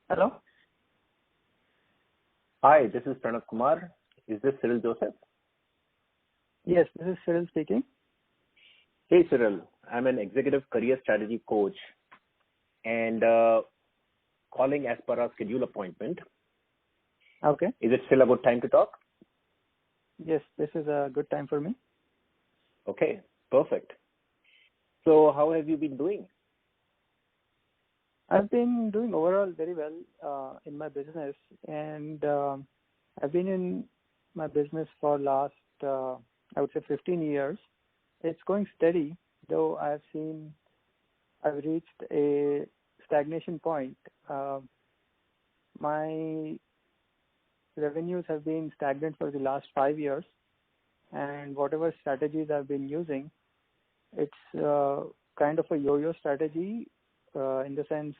Hello? Hi, this is Pranav Kumar. Is this Cyril Joseph? Yes, this is Cyril speaking. Hey, Cyril. I'm an executive career strategy coach and calling as per our schedule appointment. Okay. Is it still a good time to talk? Yes, this is a good time for me. Okay, perfect. So how have you been doing? I've been doing overall very well in my business, and I've been in my business for last, I would say 15 years. It's going steady, though I've reached a stagnation point. My revenues have been stagnant for the last 5 years, and whatever strategies I've been using, it's kind of a yo-yo strategy in the sense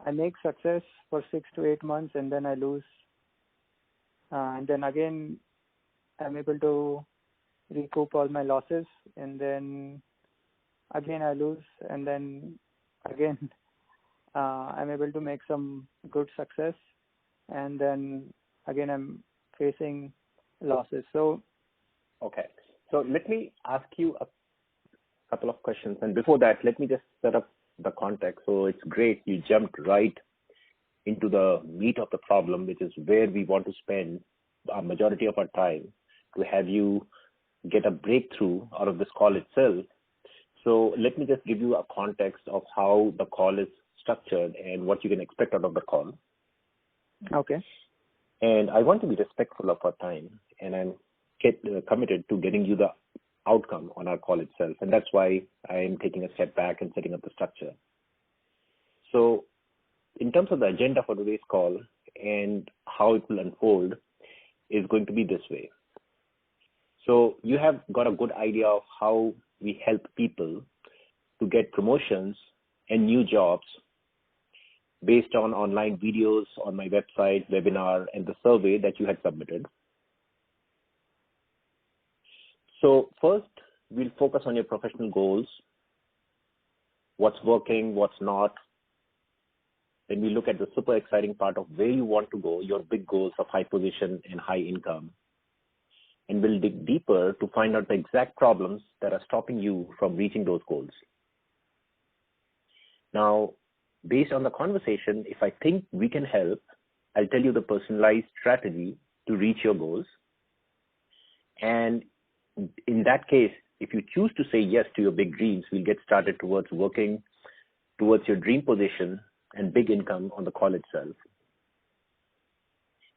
I make success for 6 to 8 months and then I lose, and then again I'm able to recoup all my losses, and then again I lose, and then again I'm able to make some good success, and then again I'm facing losses. So Okay. So let me ask you a couple of questions. And before that, let me just set up the context. So it's great you jumped right into the meat of the problem, which is where we want to spend a majority of our time to have you get a breakthrough out of this call itself. So let me just give you a context of how the call is structured and what you can expect out of the call. okay. And I want to be respectful of our time, and I'm committed to getting you the outcome on our call itself. And that's why I am taking a step back and setting up the structure. So in terms of the agenda for today's call and how it will unfold is going to be this way. So you have got a good idea of how we help people to get promotions and new jobs based on online videos on my website, webinar, and the survey that you had submitted. So first, we'll focus on your professional goals, what's working, what's not. Then we look at the super exciting part of where you want to go, your big goals of high position and high income. And we'll dig deeper to find out the exact problems that are stopping you from reaching those goals. Now, based on the conversation, if I think we can help, I'll tell you the personalized strategy to reach your goals. And in that case, if you choose to say yes to your big dreams, we'll get started towards working towards your dream position and big income on the call itself.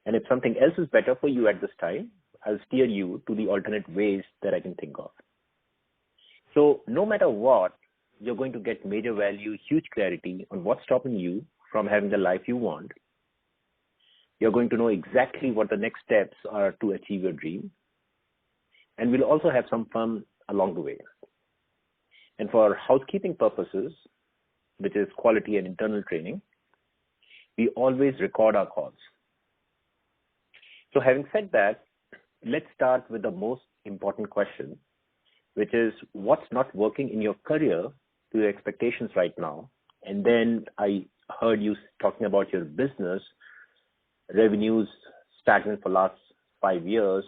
And if something else is better for you at this time, I'll steer you to the alternate ways that I can think of. So no matter what, you're going to get major value, huge clarity on what's stopping you from having the life you want. You're going to know exactly what the next steps are to achieve your dream. And we'll also have some fun along the way. And for housekeeping purposes, which is quality and internal training, we always record our calls. So having said that, let's start with the most important question, which is what's not working in your career to your expectations right now. And then I heard you talking about your business, revenues stagnant for last 5 years.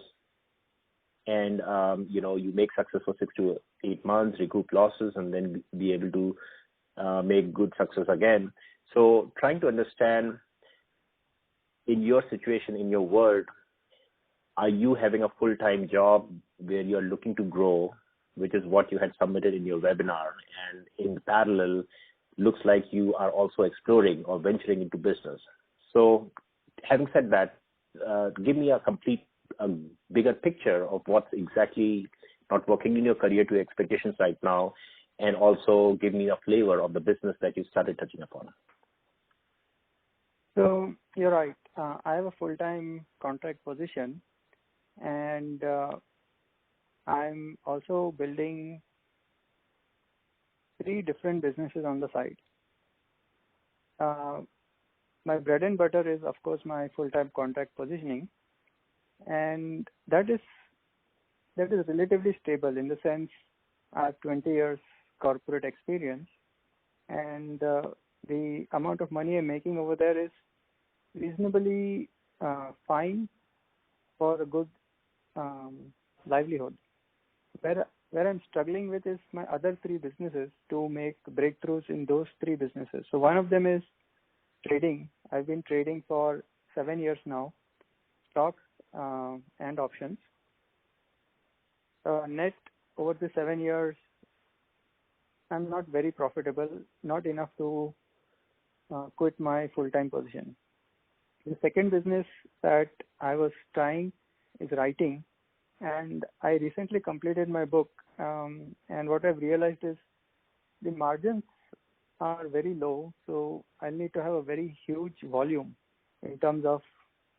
And, you make success for 6 to 8 months, recoup losses, and then be able to make good success again. So trying to understand in your situation, in your world, are you having a full-time job where you're looking to grow, which is what you had submitted in your webinar, and in parallel, looks like you are also exploring or venturing into business. So having said that, give me a bigger picture of what's exactly not working in your career to your expectations right now, and also give me a flavor of the business that you started touching upon. So you're right. I have a full-time contract position, and I'm also building 3 different businesses on the side. My bread and butter is, of course, my full-time contract positioning, and that is relatively stable in the sense I have 20 years corporate experience, and the amount of money I'm making over there is reasonably fine for a good livelihood. Where I'm struggling with is my other three businesses to make breakthroughs in those three businesses. So one of them is trading. I've been trading for 7 years now, stocks and options. Net over the 7 years, I'm not very profitable, not enough to quit my full-time position. The second business that I was trying is writing, and I recently completed my book. And what I've realized is the margins are very low, so I need to have a very huge volume in terms of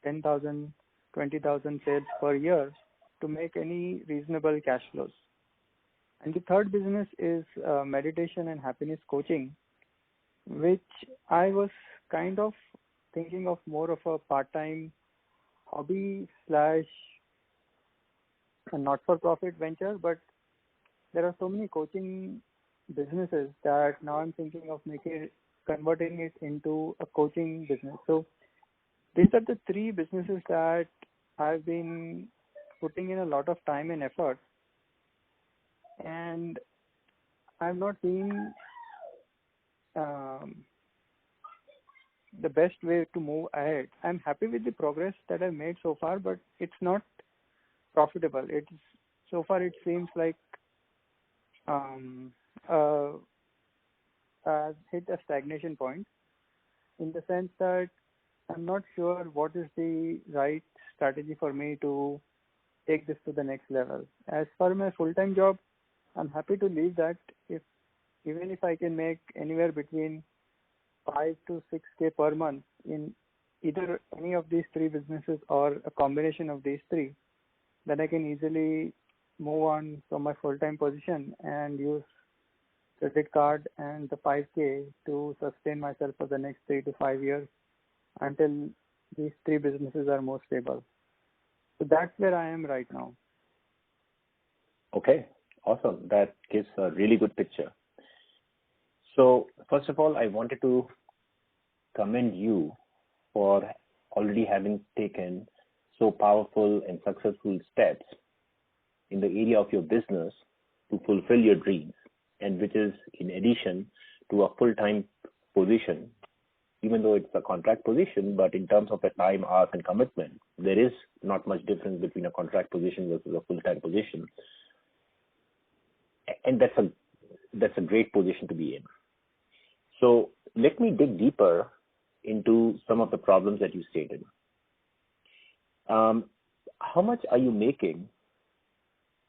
10,000, 20,000 sales per year to make any reasonable cash flows. And the third business is meditation and happiness coaching, which I was kind of thinking of more of a part-time hobby slash a not-for-profit venture, but there are so many coaching businesses that now I'm thinking of converting it into a coaching business. So these are the three businesses that I've been putting in a lot of time and effort, and I've not seen the best way to move ahead. I'm happy with the progress that I've made so far, but it's not profitable. So far it seems like hit a stagnation point, in the sense that I'm not sure what is the right strategy for me to take this to the next level. As for my full-time job, I'm happy to leave that even if I can make anywhere between 5 to 6K per month in either any of these three businesses or a combination of these three, then I can easily move on from my full-time position and use credit card and the 5K to sustain myself for the next 3 to 5 years until these three businesses are more stable. So that's where I am right now. Okay, awesome. That gives a really good picture. So first of all, I wanted to commend you for already having taken so powerful and successful steps in the area of your business to fulfill your dreams, and which is in addition to a full-time position. Even though it's a contract position, but in terms of the time, hours, and commitment, there is not much difference between a contract position versus a full-time position. And that's a great position to be in. So let me dig deeper into some of the problems that you stated. How much are you making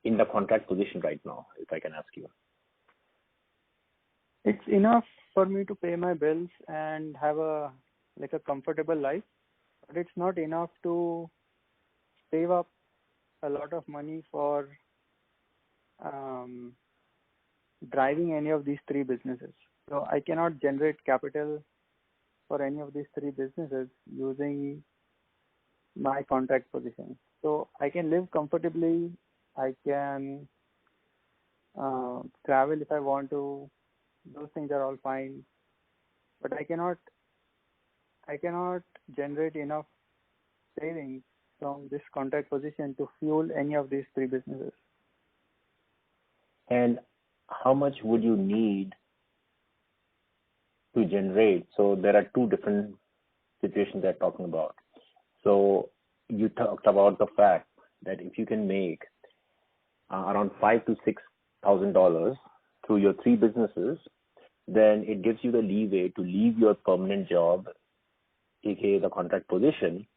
in the contract position right now, if I can ask you? It's enough for me to pay my bills and have a comfortable life, but it's not enough to save up a lot of money for driving any of these three businesses. So I cannot generate capital for any of these three businesses using my contract position. So I can live comfortably. I can travel if I want to. Those things are all fine. But I cannot generate enough savings from this contract position to fuel any of these three businesses. And how much would you need to generate? So there are two different situations they're talking about. So you talked about the fact that if you can make around $5,000 to $6,000 through your three businesses, then it gives you the leeway to leave your permanent job, aka the contract position,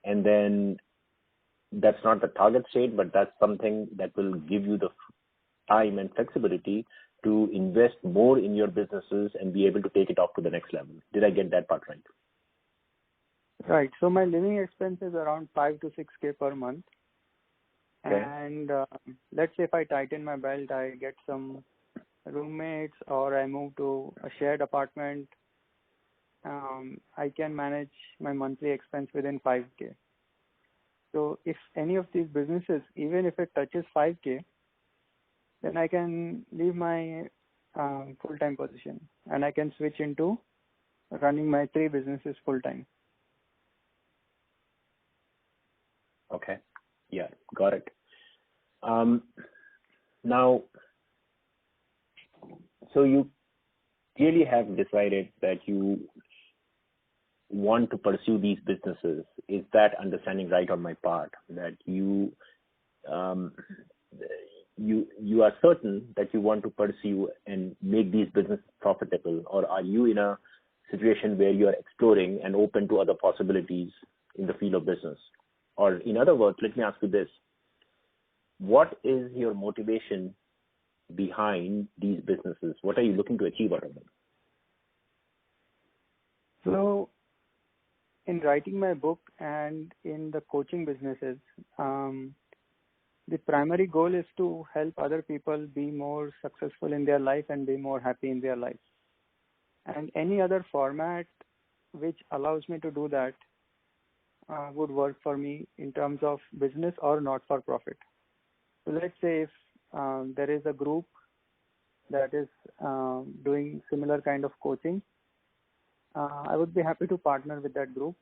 and then that's not the target state, but that's something that will give you the time and flexibility to invest more in your businesses and be able to take it up to the next level. Did I get that part right? Right. So my living expense is around 5 to 6K per month. Okay. And let's say if I tighten my belt, I get some roommates or I move to a shared apartment, I can manage my monthly expense within 5K. So if any of these businesses, even if it touches 5K, then I can leave my full-time position and I can switch into running my three businesses full-time. Okay. Yeah, got it. Now, so you clearly have decided that you want to pursue these businesses. Is that understanding right on my part? That um, you are certain that you want to pursue and make these businesses profitable, or are you in a situation where you are exploring and open to other possibilities in the field of business? Or in other words, let me ask you this: what is your motivation behind these businesses? What are you looking to achieve out of them? So, in writing my book and in the coaching businesses, the primary goal is to help other people be more successful in their life and be more happy in their life. And any other format which allows me to do that would work for me in terms of business or not for profit. So let's say if there is a group that is doing similar kind of coaching, I would be happy to partner with that group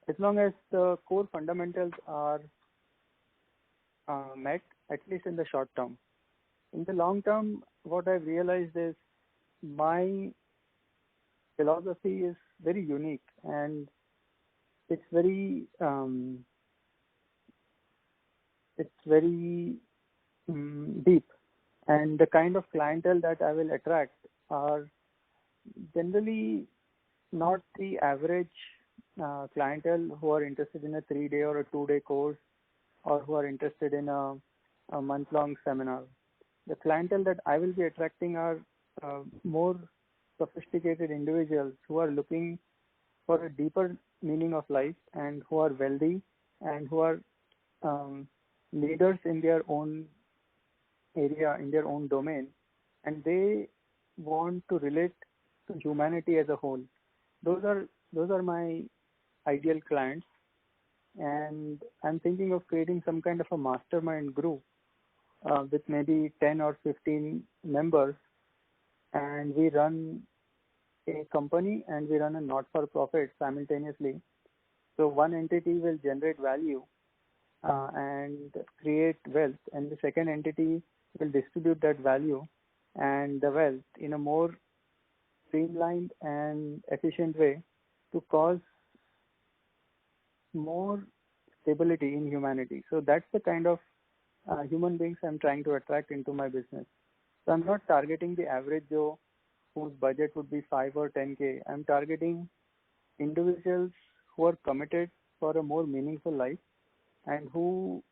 as long as the core fundamentals are met, at least in the short term. In the long term, what I've realized is my philosophy is very unique and it's very deep, and the kind of clientele that I will attract are generally not the average clientele who are interested in a 3-day or a 2-day course or who are interested in a month-long seminar. The clientele that I will be attracting are more sophisticated individuals who are looking for a deeper meaning of life and who are wealthy and who are leaders in their own area, in their own domain, and they want to relate to humanity as a whole. Those are my ideal clients, and I'm thinking of creating some kind of a mastermind group with maybe 10 or 15 members, and we run a company and we run a not-for-profit simultaneously. So one entity will generate value and create wealth, and the second entity will distribute that value and the wealth in a more streamlined and efficient way to cause more stability in humanity. So that's the kind of human beings I'm trying to attract into my business. So I'm not targeting the average Joe whose budget would be 5 or 10K. I'm targeting individuals who are committed for a more meaningful life and who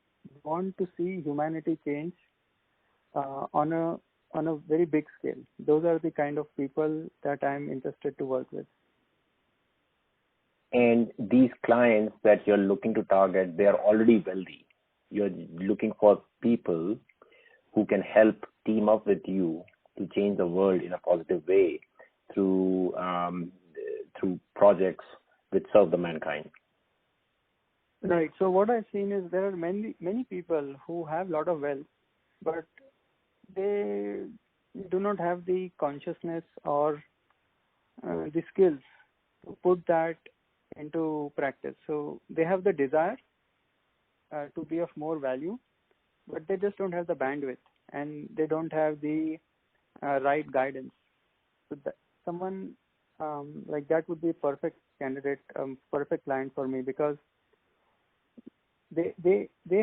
want to see humanity change on a very big scale. Those are the kind of people that I'm interested to work with. And these clients that you're looking to target, they are already wealthy. You're looking for people who can help team up with you to change the world in a positive way through projects which serve the mankind. Right. So what I've seen is there are many people who have a lot of wealth, but they do not have the consciousness or the skills to put that into practice. So they have the desire to be of more value, but they just don't have the bandwidth and they don't have the right guidance. So someone like that would be a perfect candidate, perfect client for me, because they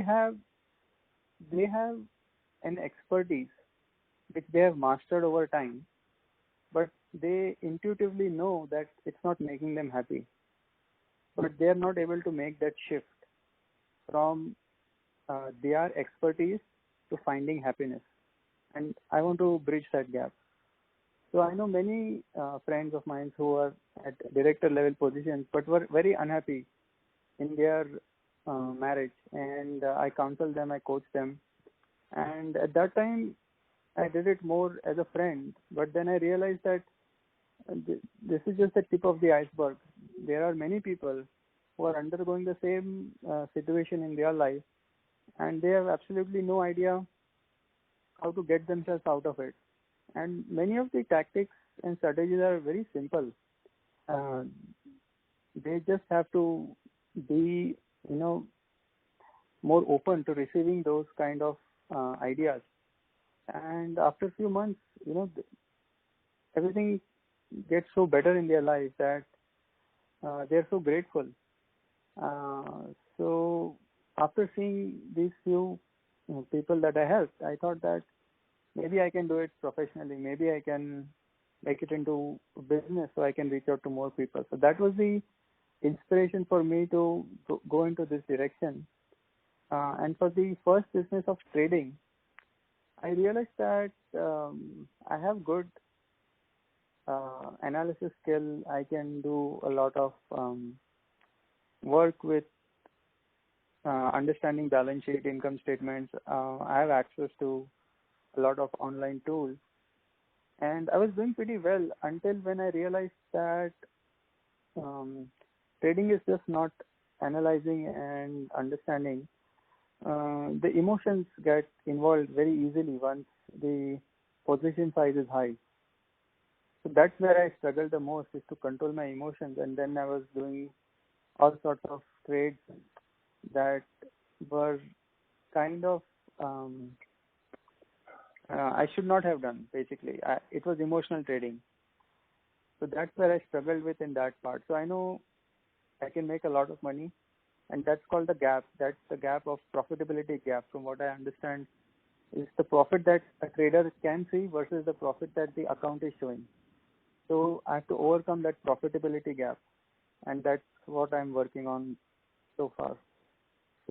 have an expertise which they have mastered over time, but they intuitively know that it's not making them happy. But they are not able to make that shift from their expertise to finding happiness. And I want to bridge that gap. So I know many friends of mine who are at director level positions but were very unhappy in their marriage, and I counsel them, I coach them. And at that time, I did it more as a friend, but then I realized that this is just the tip of the iceberg. There are many people who are undergoing the same situation in their life, and they have absolutely no idea how to get themselves out of it. And many of the tactics and strategies are very simple. They just have to be, more open to receiving those kind of ideas. And after a few months, everything gets so better in their life that they're so grateful. So after seeing these few people that I helped, I thought that maybe I can do it professionally. Maybe I can make it into business so I can reach out to more people. So that was the inspiration for me to go into this direction. And for the first business of trading, I realized that I have good analysis skill. I can do a lot of work with understanding balance sheet, income statements. I have access to a lot of online tools. And I was doing pretty well until when I realized that trading is just not analyzing and understanding. The emotions get involved very easily once the position size is high. So that's where I struggled the most, is to control my emotions. And then I was doing all sorts of trades that were kind of I should not have done, basically. It was emotional trading. So that's where I struggled with in that part. So I know I can make a lot of money, and that's called the gap. That's the gap of profitability gap. From what I understand, is the profit that a trader can see versus the profit that the account is showing. So I have to overcome that profitability gap, and that's what I'm working on so far.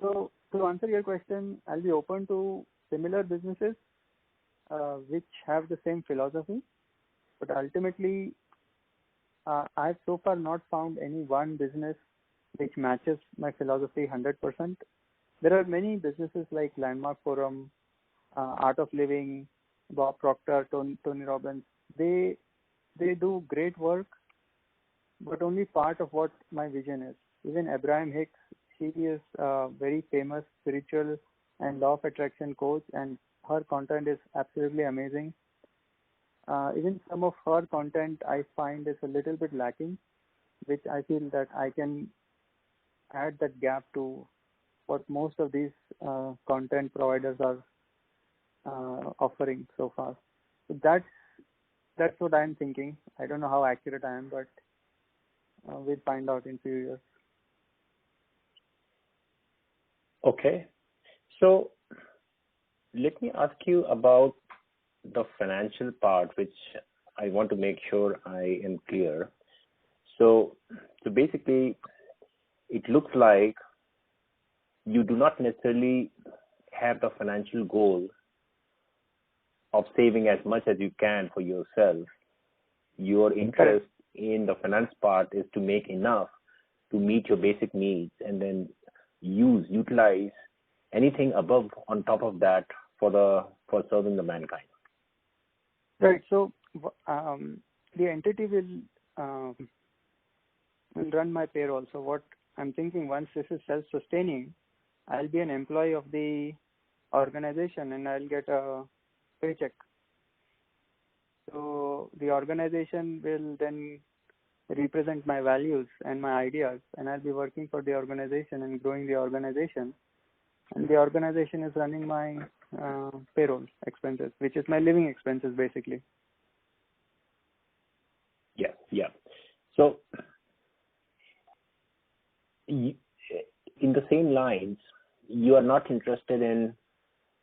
So to answer your question, I'll be open to similar businesses which have the same philosophy, but ultimately I've so far not found any one business which matches my philosophy 100%. There are many businesses like Landmark Forum, Art of Living, Bob Proctor, Tony Robbins. They do great work, but only part of what my vision is. Even Abraham Hicks, she is a very famous spiritual and law of attraction coach, and her content is absolutely amazing. Even some of her content I find is a little bit lacking, which I feel that I can add that gap to what most of these content providers are offering so far. So that's what I'm thinking. I don't know how accurate I am, but we'll find out in few years. Okay. So let me ask you about the financial part, which I want to make sure I am clear. So basically, it looks like you do not necessarily have the financial goal of saving as much as you can for yourself. Your interest in the finance part is to make enough to meet your basic needs, and then utilize anything above on top of that for serving the mankind. Right. So the entity will run my payroll. So what I'm thinking, once this is self-sustaining, I'll be an employee of the organization and I'll get a paycheck. So the organization will then represent my values and my ideas, and I'll be working for the organization and growing the organization. And the organization is running my payroll expenses, which is my living expenses, basically. Yeah. So in the same lines, you are not interested in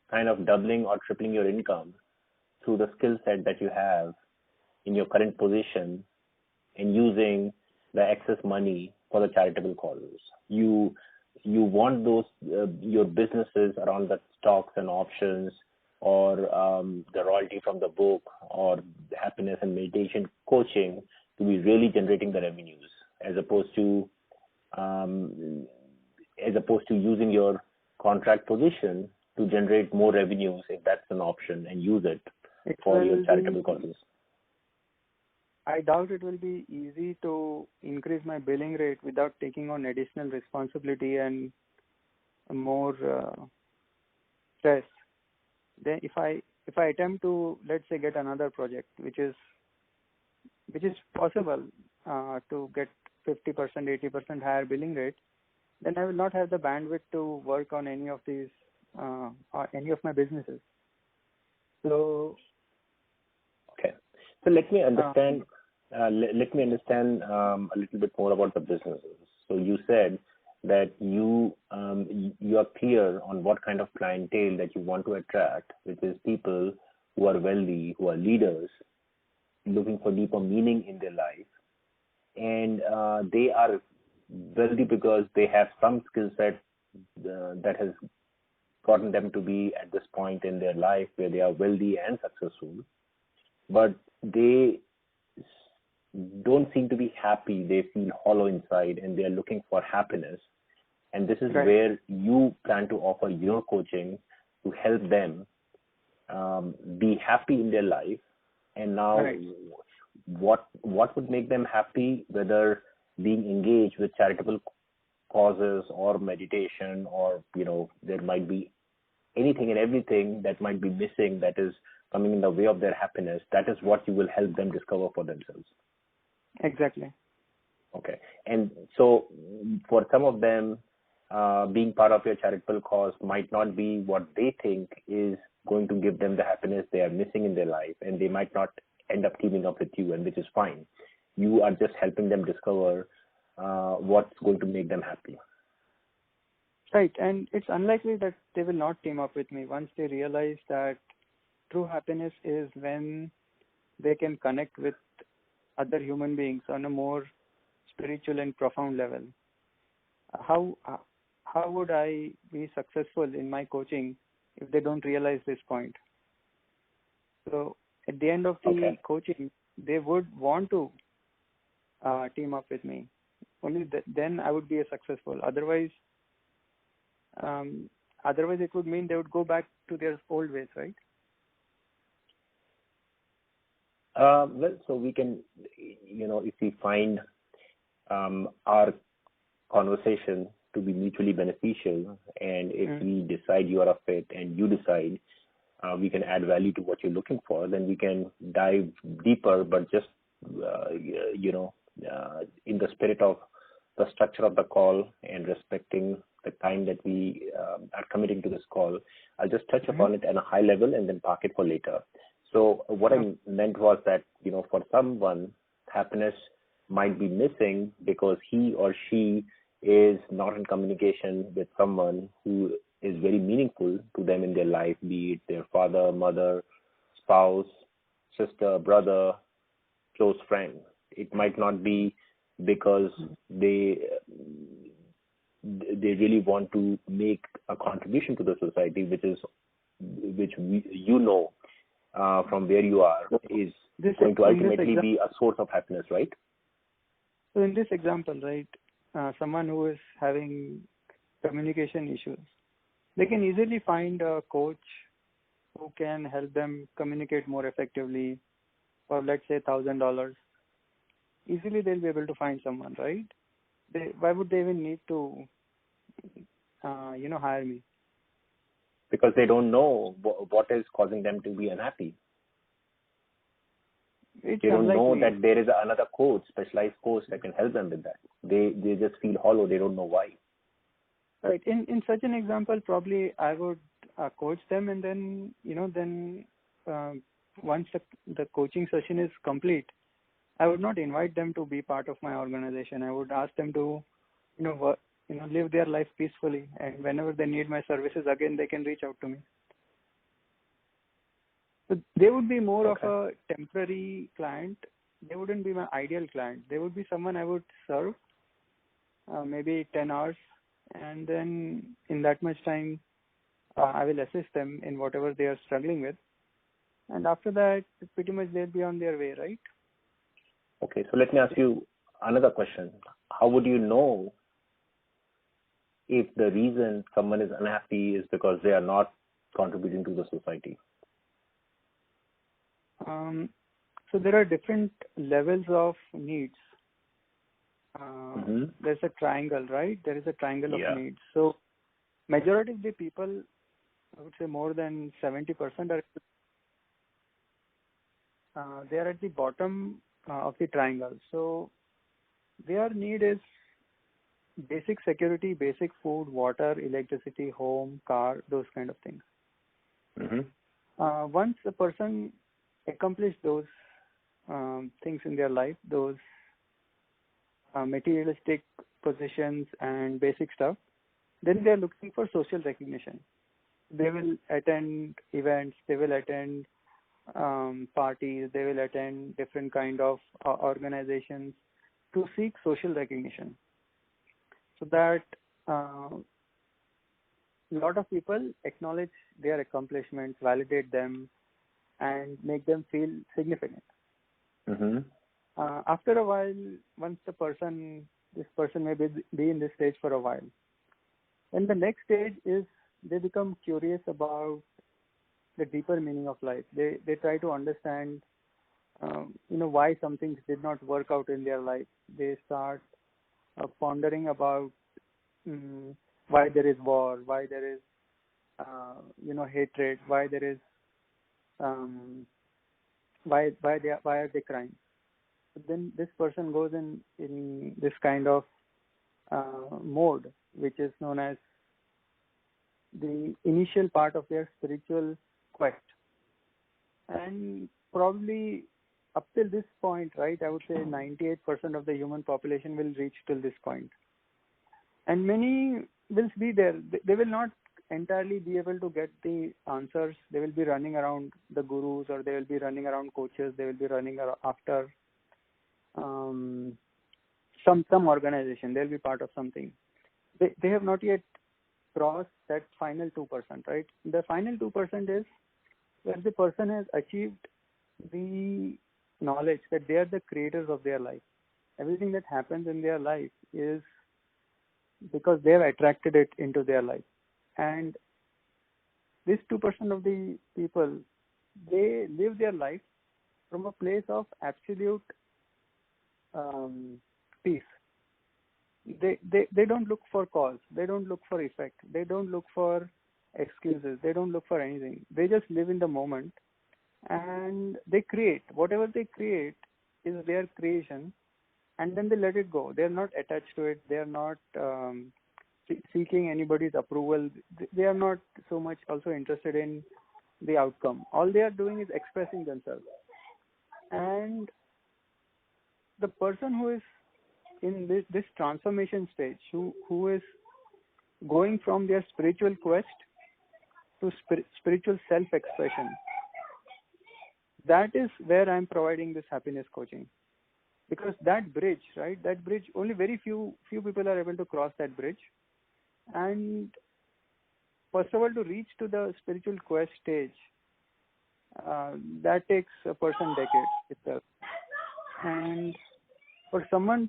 kind of doubling or tripling your income through the skill set that you have in your current position and using the excess money for the charitable causes. You want those your businesses around the stocks and options, or the royalty from the book, or happiness and meditation coaching to be really generating the revenues, as opposed to using your contract position to generate more revenues, if that's an option, and use it for your charitable causes. I doubt it will be easy to increase my billing rate without taking on additional responsibility and more stress. Then if I attempt to, let's say, get another project, which is possible to get 50%, 80% higher billing rate, then I will not have the bandwidth to work on any of these, or any of my businesses. So, Okay. So let me understand. Let me understand a little bit more about the businesses. So you said that you are clear on what kind of clientele that you want to attract, which is people who are wealthy, who are leaders, looking for deeper meaning in their life, and they are wealthy because they have some skill set that has gotten them to be at this point in their life where they are wealthy and successful, but they don't seem to be happy. They feel hollow inside and they are looking for happiness. And this is right. where you plan to offer your coaching to help them be happy in their life. And now Right. what would make them happy, whether being engaged with charitable causes or meditation, or, you know, there might be anything and everything that might be missing that is coming in the way of their happiness. That is what you will help them discover for themselves. Exactly. Okay. And so for some of them, being part of your charitable cause might not be what they think is going to give them the happiness they are missing in their life, and they might not end up teaming up with you, and which is fine. You are just helping them discover what's going to make them happy. Right. And it's unlikely that they will not team up with me once they realize that true happiness is when they can connect with other human beings on a more spiritual and profound level. How would I be successful in my coaching if they don't realize this point? So at the end of the coaching, they would want to team up with me. Only then I would be a successful. Otherwise, it would mean they would go back to their old ways, right? Well, so we can, you know, if we find our conversation to be mutually beneficial, and if we decide you are a fit and you decide we can add value to what you're looking for, then we can dive deeper, but just, in the spirit of the structure of the call and respecting the time that we are committing to this call. I'll just touch upon it at a high level and then park it for later. So what I meant was that, you know, for someone, happiness might be missing because he or she is not in communication with someone who is very meaningful to them in their life, be it their father, mother, spouse, sister, brother, close friend. It might not be because they really want to make a contribution to the society, from where you are, is going to ultimately be a source of happiness, right? So in this example, right, someone who is having communication issues, they can easily find a coach who can help them communicate more effectively for, let's say, $1,000. Easily they'll be able to find someone, right? Why would they even need to, hire me? Because they don't know what is causing them to be unhappy. They don't know that there is another coach, specialized coach that can help them with that. They just feel hollow. They don't know why. Right. In such an example, probably I would coach them, and then once the coaching session is complete, I would not invite them to be part of my organization. I would ask them to, live their life peacefully, and whenever they need my services again, they can reach out to me. So they would be more of a temporary client. They wouldn't be my ideal client. They would be someone I would serve, maybe 10 hours, and then in that much time, I will assist them in whatever they are struggling with. And after that, pretty much they'll be on their way, right? Okay, so let me ask you another question. How would you know if the reason someone is unhappy is because they are not contributing to the society? So there are different levels of needs. There's a triangle, right? There is a triangle of needs. So majority of the people, I would say more than 70% they are at the bottom of the triangle. So their need is basic security, basic food, water, electricity, home, car, those kind of things. Once a person accomplishes those things in their life, those materialistic possessions and basic stuff, then they are looking for social recognition. They will attend events, they will attend parties, they will attend different kind of organizations to seek social recognition. So that a lot of people acknowledge their accomplishments, validate them, and make them feel significant. After a while, once this person may be in this stage for a while, then the next stage is they become curious about the deeper meaning of life. They try to understand, why some things did not work out in their life. They start pondering about why there is war, why there is, hatred, why there is, why are they crying? But then this person goes in this kind of mode, which is known as the initial part of their spiritual quest. And probably up till this point, right, I would say 98% of the human population will reach till this point. And many will be there. They will not entirely be able to get the answers. They will be running around the gurus, or they will be running around coaches. They will be running after some organization. They'll be part of something. They have not yet crossed that final 2%, right? The final 2% is where the person has achieved the knowledge that they are the creators of their life. Everything that happens in their life is because they have attracted it into their life. And this 2% of the people, they live their life from a place of absolute peace. They don't look for cause. They don't look for effect. They don't look for excuses. They don't look for anything. They just live in the moment, and they create. Whatever they create is their creation, and then they let it go. They are not attached to it. They are not seeking anybody's approval. They are not so much also interested in the outcome. All they are doing is expressing themselves. And the person who is in this transformation stage, who is going from their spiritual quest to spiritual self-expression, that is where I'm providing this happiness coaching. Because that bridge, right, that bridge, only very few people are able to cross that bridge. And first of all, to reach to the spiritual quest stage, that takes a person decades itself. And for someone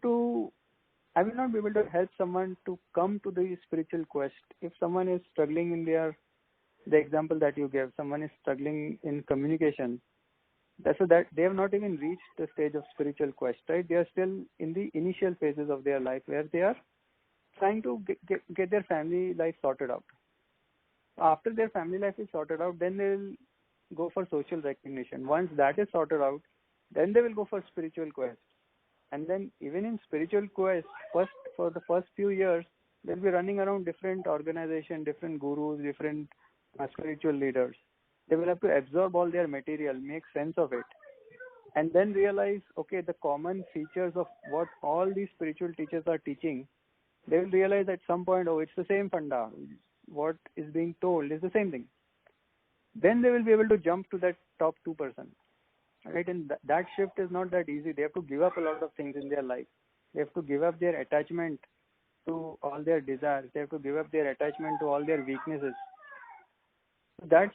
I will not be able to help someone to come to the spiritual quest. If someone is struggling in the example that you gave, someone is struggling in communication, so that they have not even reached the stage of spiritual quest, right? They are still in the initial phases of their life where they are trying to get their family life sorted out. After their family life is sorted out, then they will go for social recognition. Once that is sorted out, then they will go for spiritual quest. And then even in spiritual quest, for the first few years, they'll be running around different organizations, different gurus, different spiritual leaders. They will have to absorb all their material, make sense of it, and then realize, okay, the common features of what all these spiritual teachers are teaching. They will realize at some point, oh, it's the same funda. What is being told is the same thing. Then they will be able to jump to that top 2%. Right? And that shift is not that easy. They have to give up a lot of things in their life. They have to give up their attachment to all their desires. They have to give up their attachment to all their weaknesses. That's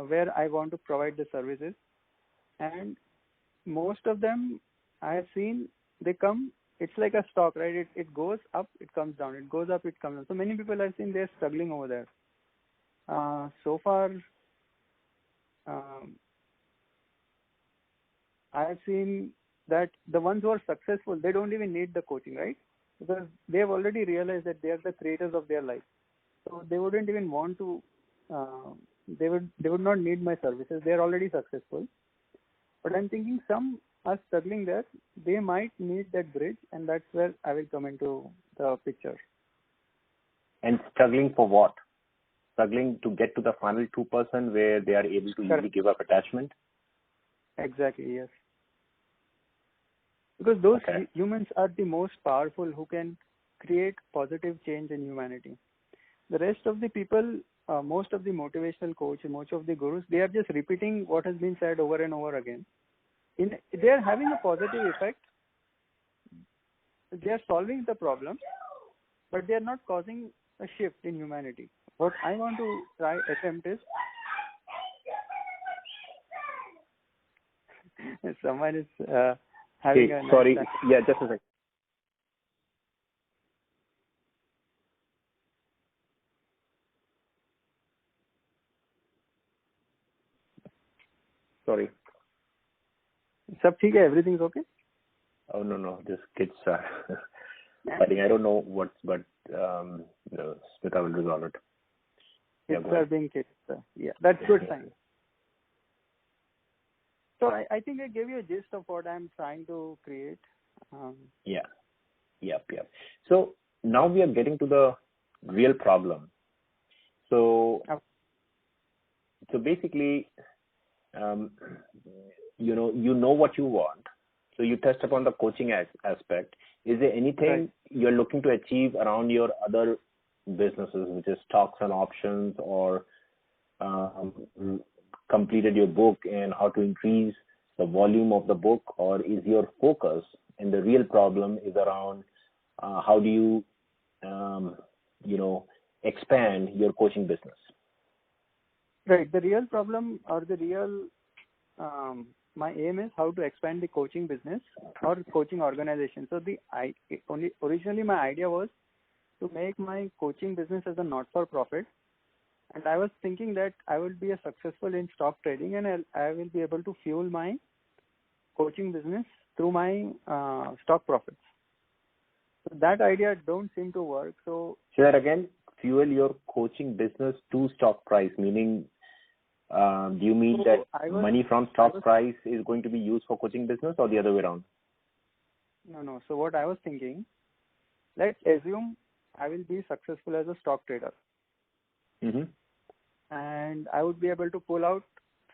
where I want to provide the services. And most of them I have seen, they come, it's like a stock, right? It goes up, it comes down. It goes up, it comes down. So many people I've seen, they're struggling over there. So far, I have seen that the ones who are successful, they don't even need the coaching, right? Because they have already realized that they are the creators of their life. So they wouldn't even want to, they would not need my services. They are already successful. But I'm thinking some are struggling there, they might need that bridge, and that's where I will come into the picture. And struggling for what? Struggling to get to the final 2% where they are able to easily give up attachment? Exactly, yes. Because those humans are the most powerful who can create positive change in humanity. The rest of the people, most of the motivational coaches, most of the gurus, they are just repeating what has been said over and over again. They are having a positive effect. They are solving the problem, but they are not causing a shift in humanity. What I want to attempt is, someone is having a sorry, nice yeah, just a second. Sorry. Sab theek hai, everything's okay? Oh, no, just kids are fighting. I don't know what, but Smita will resolve it. Kids are being kids. Yeah, that's good sign. So I think I gave you a gist of what I'm trying to create. Yep. So now we are getting to the real problem. So basically, you know what you want. So you touched upon the coaching aspect. Is there anything you're looking to achieve around your other businesses, which is stocks and options, or completed your book and how to increase the volume of the book, or is your focus and the real problem is around how do you expand your coaching business? Right. The real problem, or the real my aim is how to expand the coaching business or coaching organization. So originally my idea was to make my coaching business as a not-for-profit, and I was thinking that I will be successful in stock trading, and I will be able to fuel my coaching business through my stock profits. So that idea don't seem to work. So say that again. Fuel your coaching business to stock price, meaning do you mean that money from stock price is going to be used for coaching business, or the other way around? No. So what I was thinking, let's assume I will be successful as a stock trader. Mm-hmm. And I would be able to pull out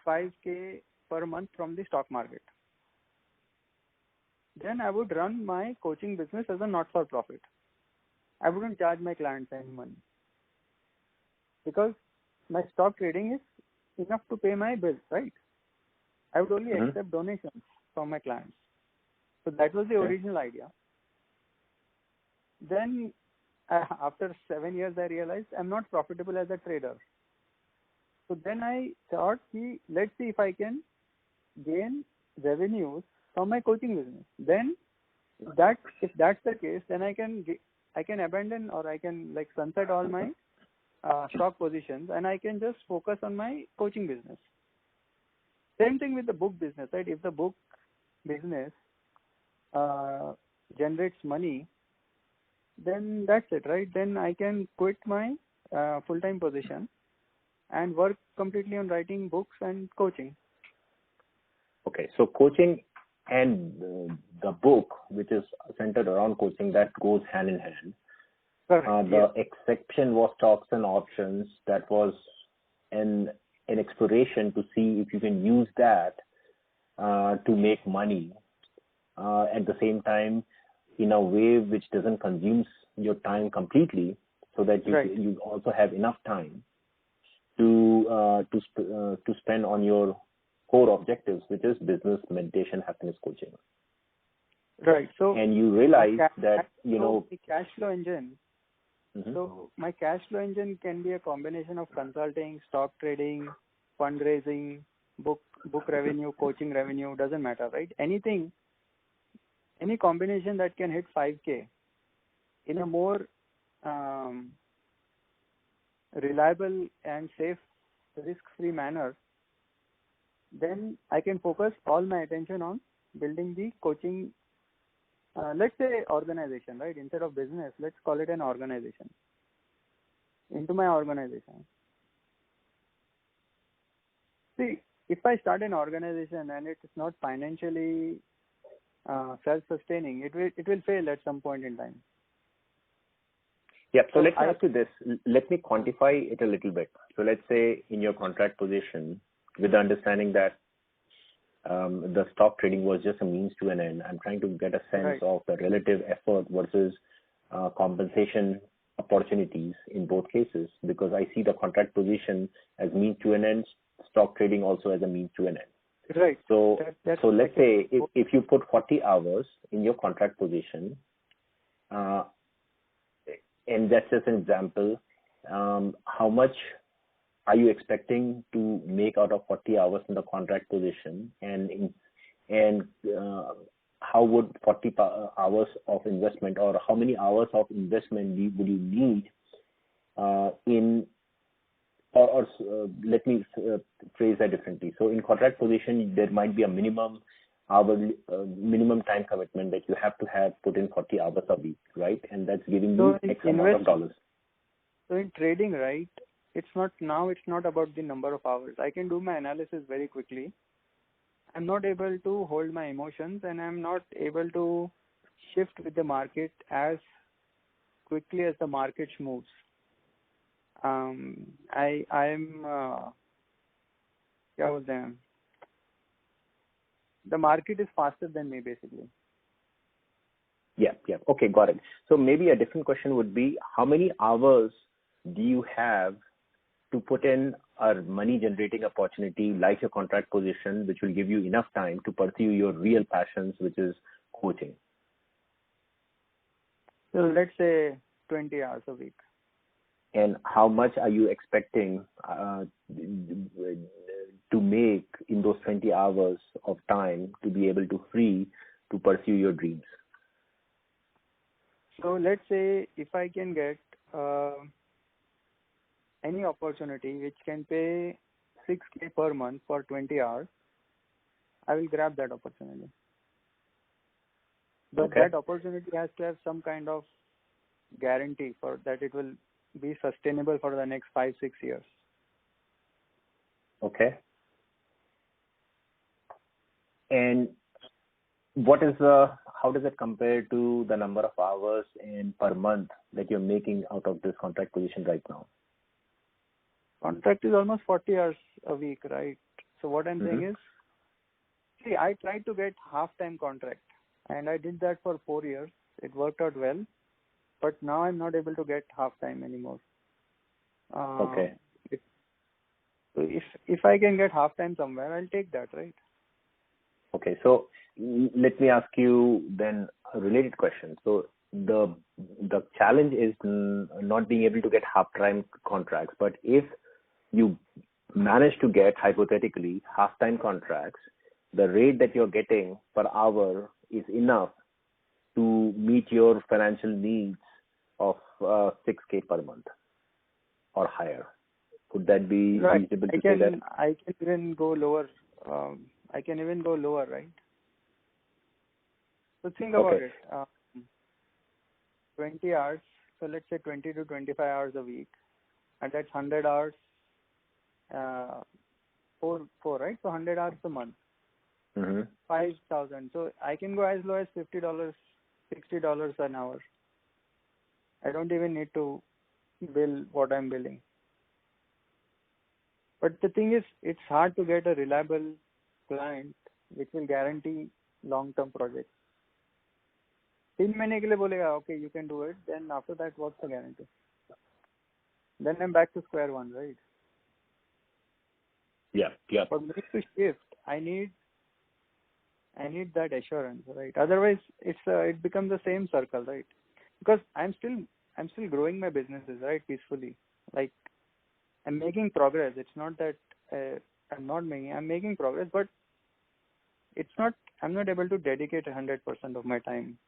5K per month from the stock market. Then I would run my coaching business as a not-for-profit. I wouldn't charge my clients any money, because my stock trading is enough to pay my bills, right? I would only accept donations from my clients. So that was the original idea. Then after 7 years, I realized I'm not profitable as a trader. So then I thought, let's see if I can gain revenues from my coaching business. Then if that's the case, then I can abandon, or I can sunset all my stock positions, and I can just focus on my coaching business. Same thing with the book business, right? If the book business generates money, then that's it, right? Then I can quit my full-time position and work completely on writing books and coaching. Okay, so coaching and the book, which is centered around coaching, that goes hand in hand. The exception was stocks and options. That was an exploration to see if you can use that to make money at the same time in a way which doesn't consume your time completely, so that you also have enough time to spend on your core objectives, which is business, meditation, happiness coaching. Right. So and you realize that the cash flow engine. Mm-hmm. So my cash flow engine can be a combination of consulting, stock trading, fundraising, book revenue, coaching revenue, doesn't matter, right? Anything, any combination that can hit 5K in a more reliable and safe, risk-free manner, then I can focus all my attention on building the coaching, let's say organization, right? Instead of business, let's call it an organization. Into my organization. See, if I start an organization and it is not financially self-sustaining. It will fail at some point in time. Yeah. So So let me ask you this. Let me quantify it a little bit. So let's say in your contract position, with the understanding that the stock trading was just a means to an end, I'm trying to get a sense right. of the relative effort versus compensation opportunities in both cases, because I see the contract position as means to an end, stock trading also as a means to an end. Right. So That's so let's say if you put 40 hours in your contract position, and that's just an example, how much are you expecting to make out of 40 hours in the contract position, and how would 40 hours of investment, or how many hours of investment would you need in, or let me phrase that differently. So in contract position, there might be a minimum minimum time commitment that you have to have put in 40 hours a week, right? And that's giving you X amount of dollars. So in trading, right, it's not about the number of hours. I can do my analysis very quickly. I'm not able to hold my emotions, and I'm not able to shift with the market as quickly as the market moves. The market is faster than me, basically. Yeah. Okay, got it. So maybe a different question would be, how many hours do you have to put in a money generating opportunity like your contract position, which will give you enough time to pursue your real passions, which is coaching? So let's say 20 hours a week. And how much are you expecting to make in those 20 hours of time to be able to free to pursue your dreams? So let's say if I can get any opportunity which can pay $6,000 per month for 20 hours, I will grab that opportunity. But that opportunity has to have some kind of guarantee for that it will be sustainable for the next 5-6 years. Okay. And how does it compare to the number of hours and per month that you're making out of this contract position right now? Contract is almost 40 hours a week, right? So what I'm saying is, see, I tried to get half-time contract, and I did that for 4 years. It worked out well, but now I'm not able to get half-time anymore. Okay. If I can get half-time somewhere, I'll take that, right? Okay, so let me ask you then a related question. So the challenge is not being able to get half-time contracts, but if you manage to get, hypothetically, half-time contracts, the rate that you're getting per hour is enough to meet your financial needs of $6,000 per month or higher. Could that be reasonable to say that? I can even go lower. I can even go lower, right? So think about it. 20 hours. So let's say 20 to 25 hours a week, and that's 100 hours. 4, right? So 100 hours a month. 5,000. So I can go as low as $50, $60 an hour. I don't even need to bill what I'm billing. But the thing is, it's hard to get a reliable client which will guarantee long-term projects. 3 महीने के लिए बोलेगा, okay, you can do it. Then after that, what's the guarantee? Then I'm back to square one, right? Yeah. For me to shift, I need that assurance, right? Otherwise, it becomes the same circle, right? Because I'm still growing my businesses, right, peacefully. Like, I'm making progress. It's not that I'm making progress, but I'm not able to dedicate 100% of my time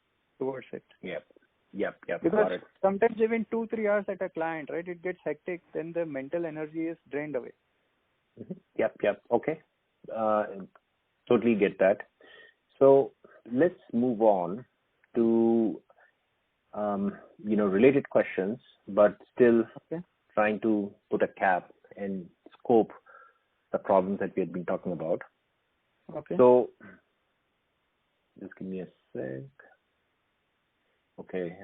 towards it. Yep. Because Got it. sometimes even 2-3 hours at a client, right, it gets hectic, then the mental energy is drained away. Yep. Okay. Totally get that. So let's move on to, related questions, but still trying to put a cap and scope the problems that we had been talking about. Okay. So Just give me a sec. Okay.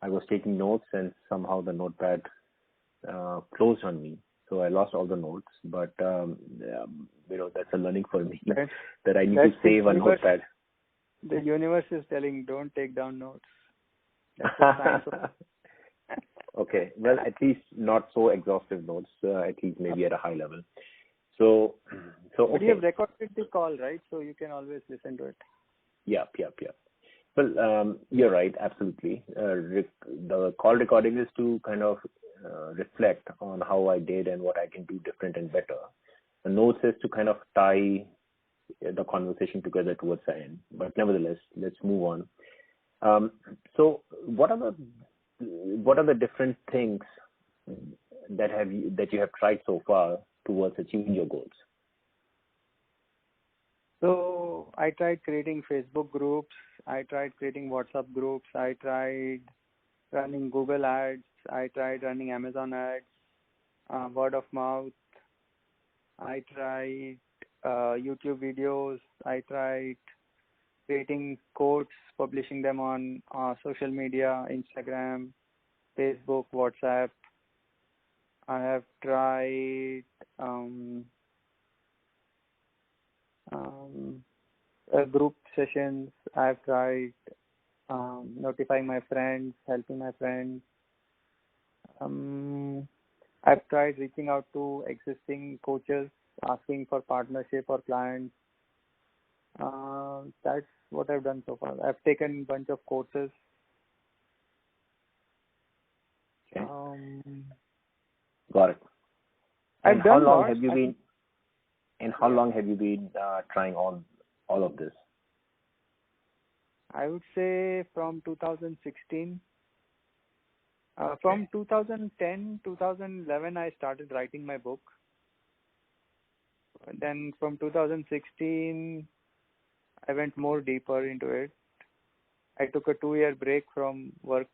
I was taking notes and somehow the notepad closed on me. So I lost all the notes, but that's a learning for me that I need to save a notepad. The universe is telling, don't take down notes. That's the science of Okay, well, at least not so exhaustive notes, at least maybe at a high level. So okay. But you have recorded the call, right? So you can always listen to it. Yep. Well, you're right, absolutely. The call recording is to kind of reflect on how I did and what I can do different and better. The notes is to kind of tie the conversation together towards the end. But nevertheless, let's move on. So what are the different things that you have tried so far towards achieving your goals? So I tried creating Facebook groups. I tried creating WhatsApp groups. I tried running Google ads. I tried running Amazon ads, word of mouth. I tried YouTube videos. I tried creating quotes, publishing them on social media, Instagram, Facebook, WhatsApp. I have tried group sessions. I've tried notifying my friends, helping my friends. I've tried reaching out to existing coaches, asking for partnership or clients. That's what I've done so far. I've taken a bunch of courses. Okay. Got it. And how long have you been? And how long have you been trying all of this? I would say from 2016. From 2010, 2011, I started writing my book. Then from 2016, I went more deeper into it. I took a 2-year break from work.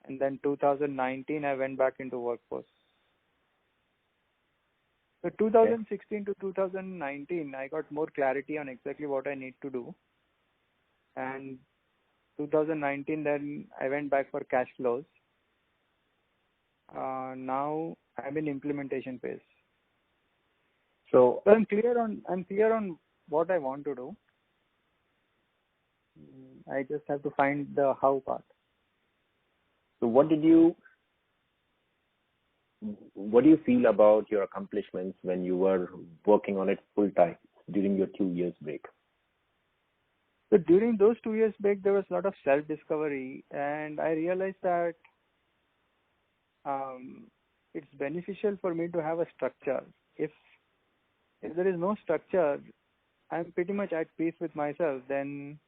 And then 2019, I went back into workforce. So 2016 to 2019, I got more clarity on exactly what I need to do. And 2019, then I went back for cash flows. Now I'm in implementation phase. So I'm clear on what I want to do. I just have to find the how part. So what do you feel about your accomplishments when you were working on it full time during your 2 years break? So during those 2 years break, there was a lot of self-discovery, and I realized that it's beneficial for me to have a structure. If there is no structure, I'm pretty much at peace with myself. Then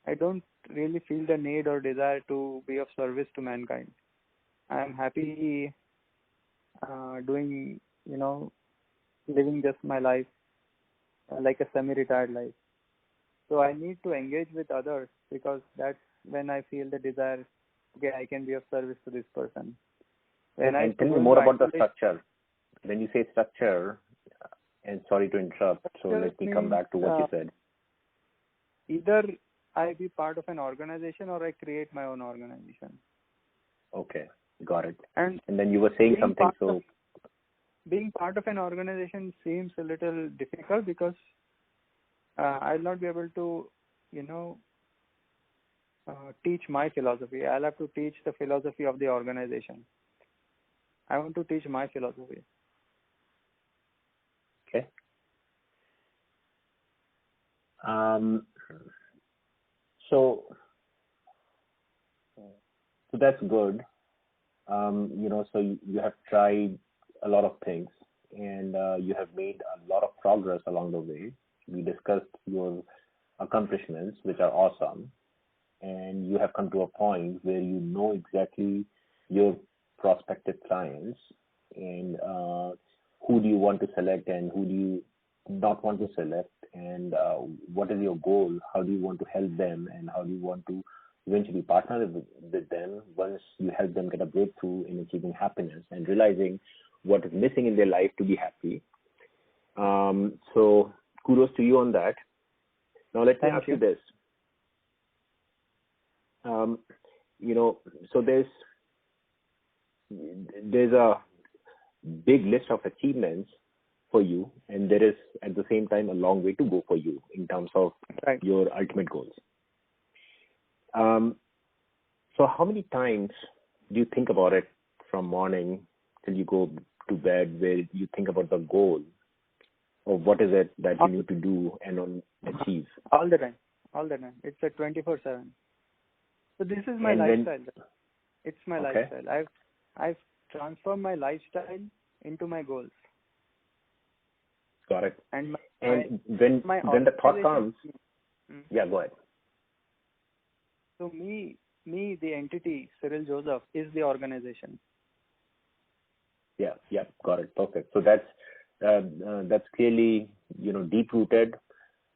I don't really feel the need or desire to be of service to mankind. I'm happy doing, living just my life like a semi-retired life. So I need to engage with others because that's when I feel the desire, okay, I can be of service to this person. And tell me more about the structure. When you say structure, and sorry to interrupt, so let me come back to what you said. Either I be part of an organization or I create my own organization. Okay, got it. And then you were saying something, so... Being part of an organization seems a little difficult because I'll not be able to, teach my philosophy. I'll have to teach the philosophy of the organization. I want to teach my philosophy. Okay. So that's good. So you have tried a lot of things and you have made a lot of progress along the way. We discussed your accomplishments, which are awesome. And you have come to a point where you know exactly your prospective clients and who do you want to select and who do you not want to select, and what is your goal, how do you want to help them, and how do you want to eventually partner with them once you help them get a breakthrough in achieving happiness and realizing what is missing in their life to be happy. So kudos to you on that. Now let me ask you this. So there's a big list of achievements for you, and there is at the same time a long way to go for you in terms of your ultimate goals. So how many times do you think about it from morning till you go to bed, where you think about the goal or what is it that you need to do and achieve? All the time. It's a 24/7. So this is my lifestyle. It's my lifestyle. I've transformed my lifestyle into my goals. Got it. And when the thought comes, yeah, go ahead. So me, the entity, Cyril Joseph, is the organization. Yeah, got it. Perfect. So that's clearly, deep rooted.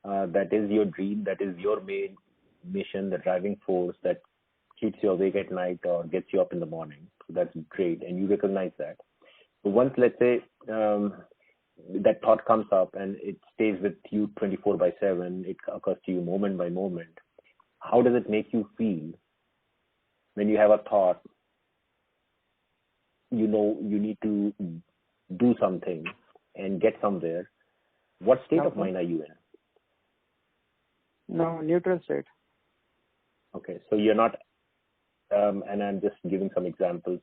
That is your dream. That is your main mission, the driving force that keeps you awake at night or gets you up in the morning. So that's great, and you recognize that. So once, let's say, that thought comes up and it stays with you 24/7, it occurs to you moment by moment. How does it make you feel when you have a thought? You need to do something and get somewhere. What state of mind are you in? No, neutral state. Okay, so you're not, and I'm just giving some examples.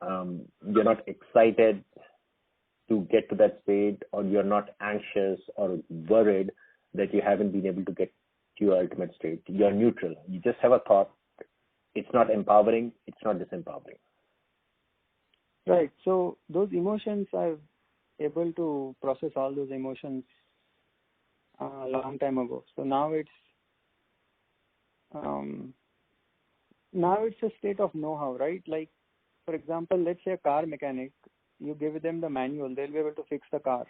You're not excited to get to that state, or you're not anxious or worried that you haven't been able to get to your ultimate state. You're neutral. You just have a thought. It's not empowering. It's not disempowering. Right. So those emotions, I'm able to process all those emotions a long time ago. So now it's a state of know-how, right? Like, for example, let's say a car mechanic, you give them the manual, they'll be able to fix the car.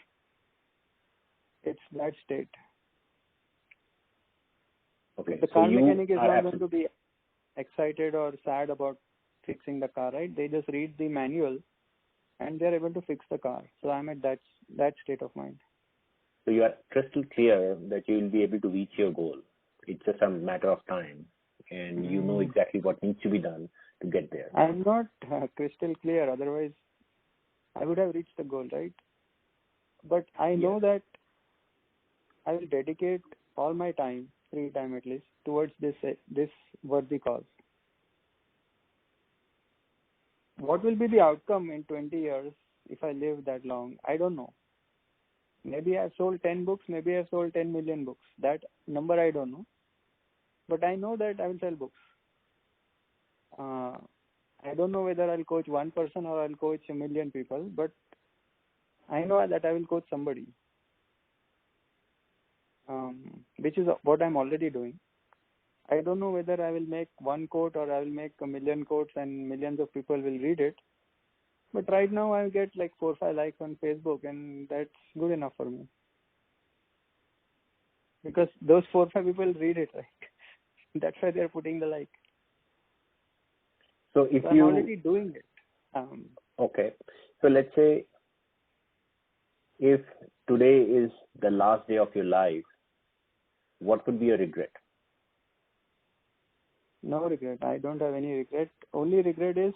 It's that state. Okay. The car mechanic is not going to be excited or sad about fixing the car, right? They just read the manual and they're able to fix the car. So I'm at that state of mind. So you are crystal clear that you will be able to reach your goal. It's just a matter of time, and you know exactly what needs to be done to get there. I'm not crystal clear. Otherwise, I would have reached the goal, right? But I know that I will dedicate all my time, free time at least, towards this worthy cause. What will be the outcome in 20 years if I live that long? I don't know. Maybe I've sold 10 books, maybe I've sold 10 million books. That number I don't know. But I know that I will sell books. I don't know whether I'll coach one person or I'll coach a million people, but I know that I will coach somebody, which is what I'm already doing. I don't know whether I will make one quote or I will make a million quotes and millions of people will read it. But right now I get like 4 or 5 likes on Facebook, and that's good enough for me. Because those 4 or 5 people read it, right? That's why they're putting the like. So I'm already doing it. Okay. So let's say if today is the last day of your life, what would be your regret? No regret. I don't have any regret. Only regret is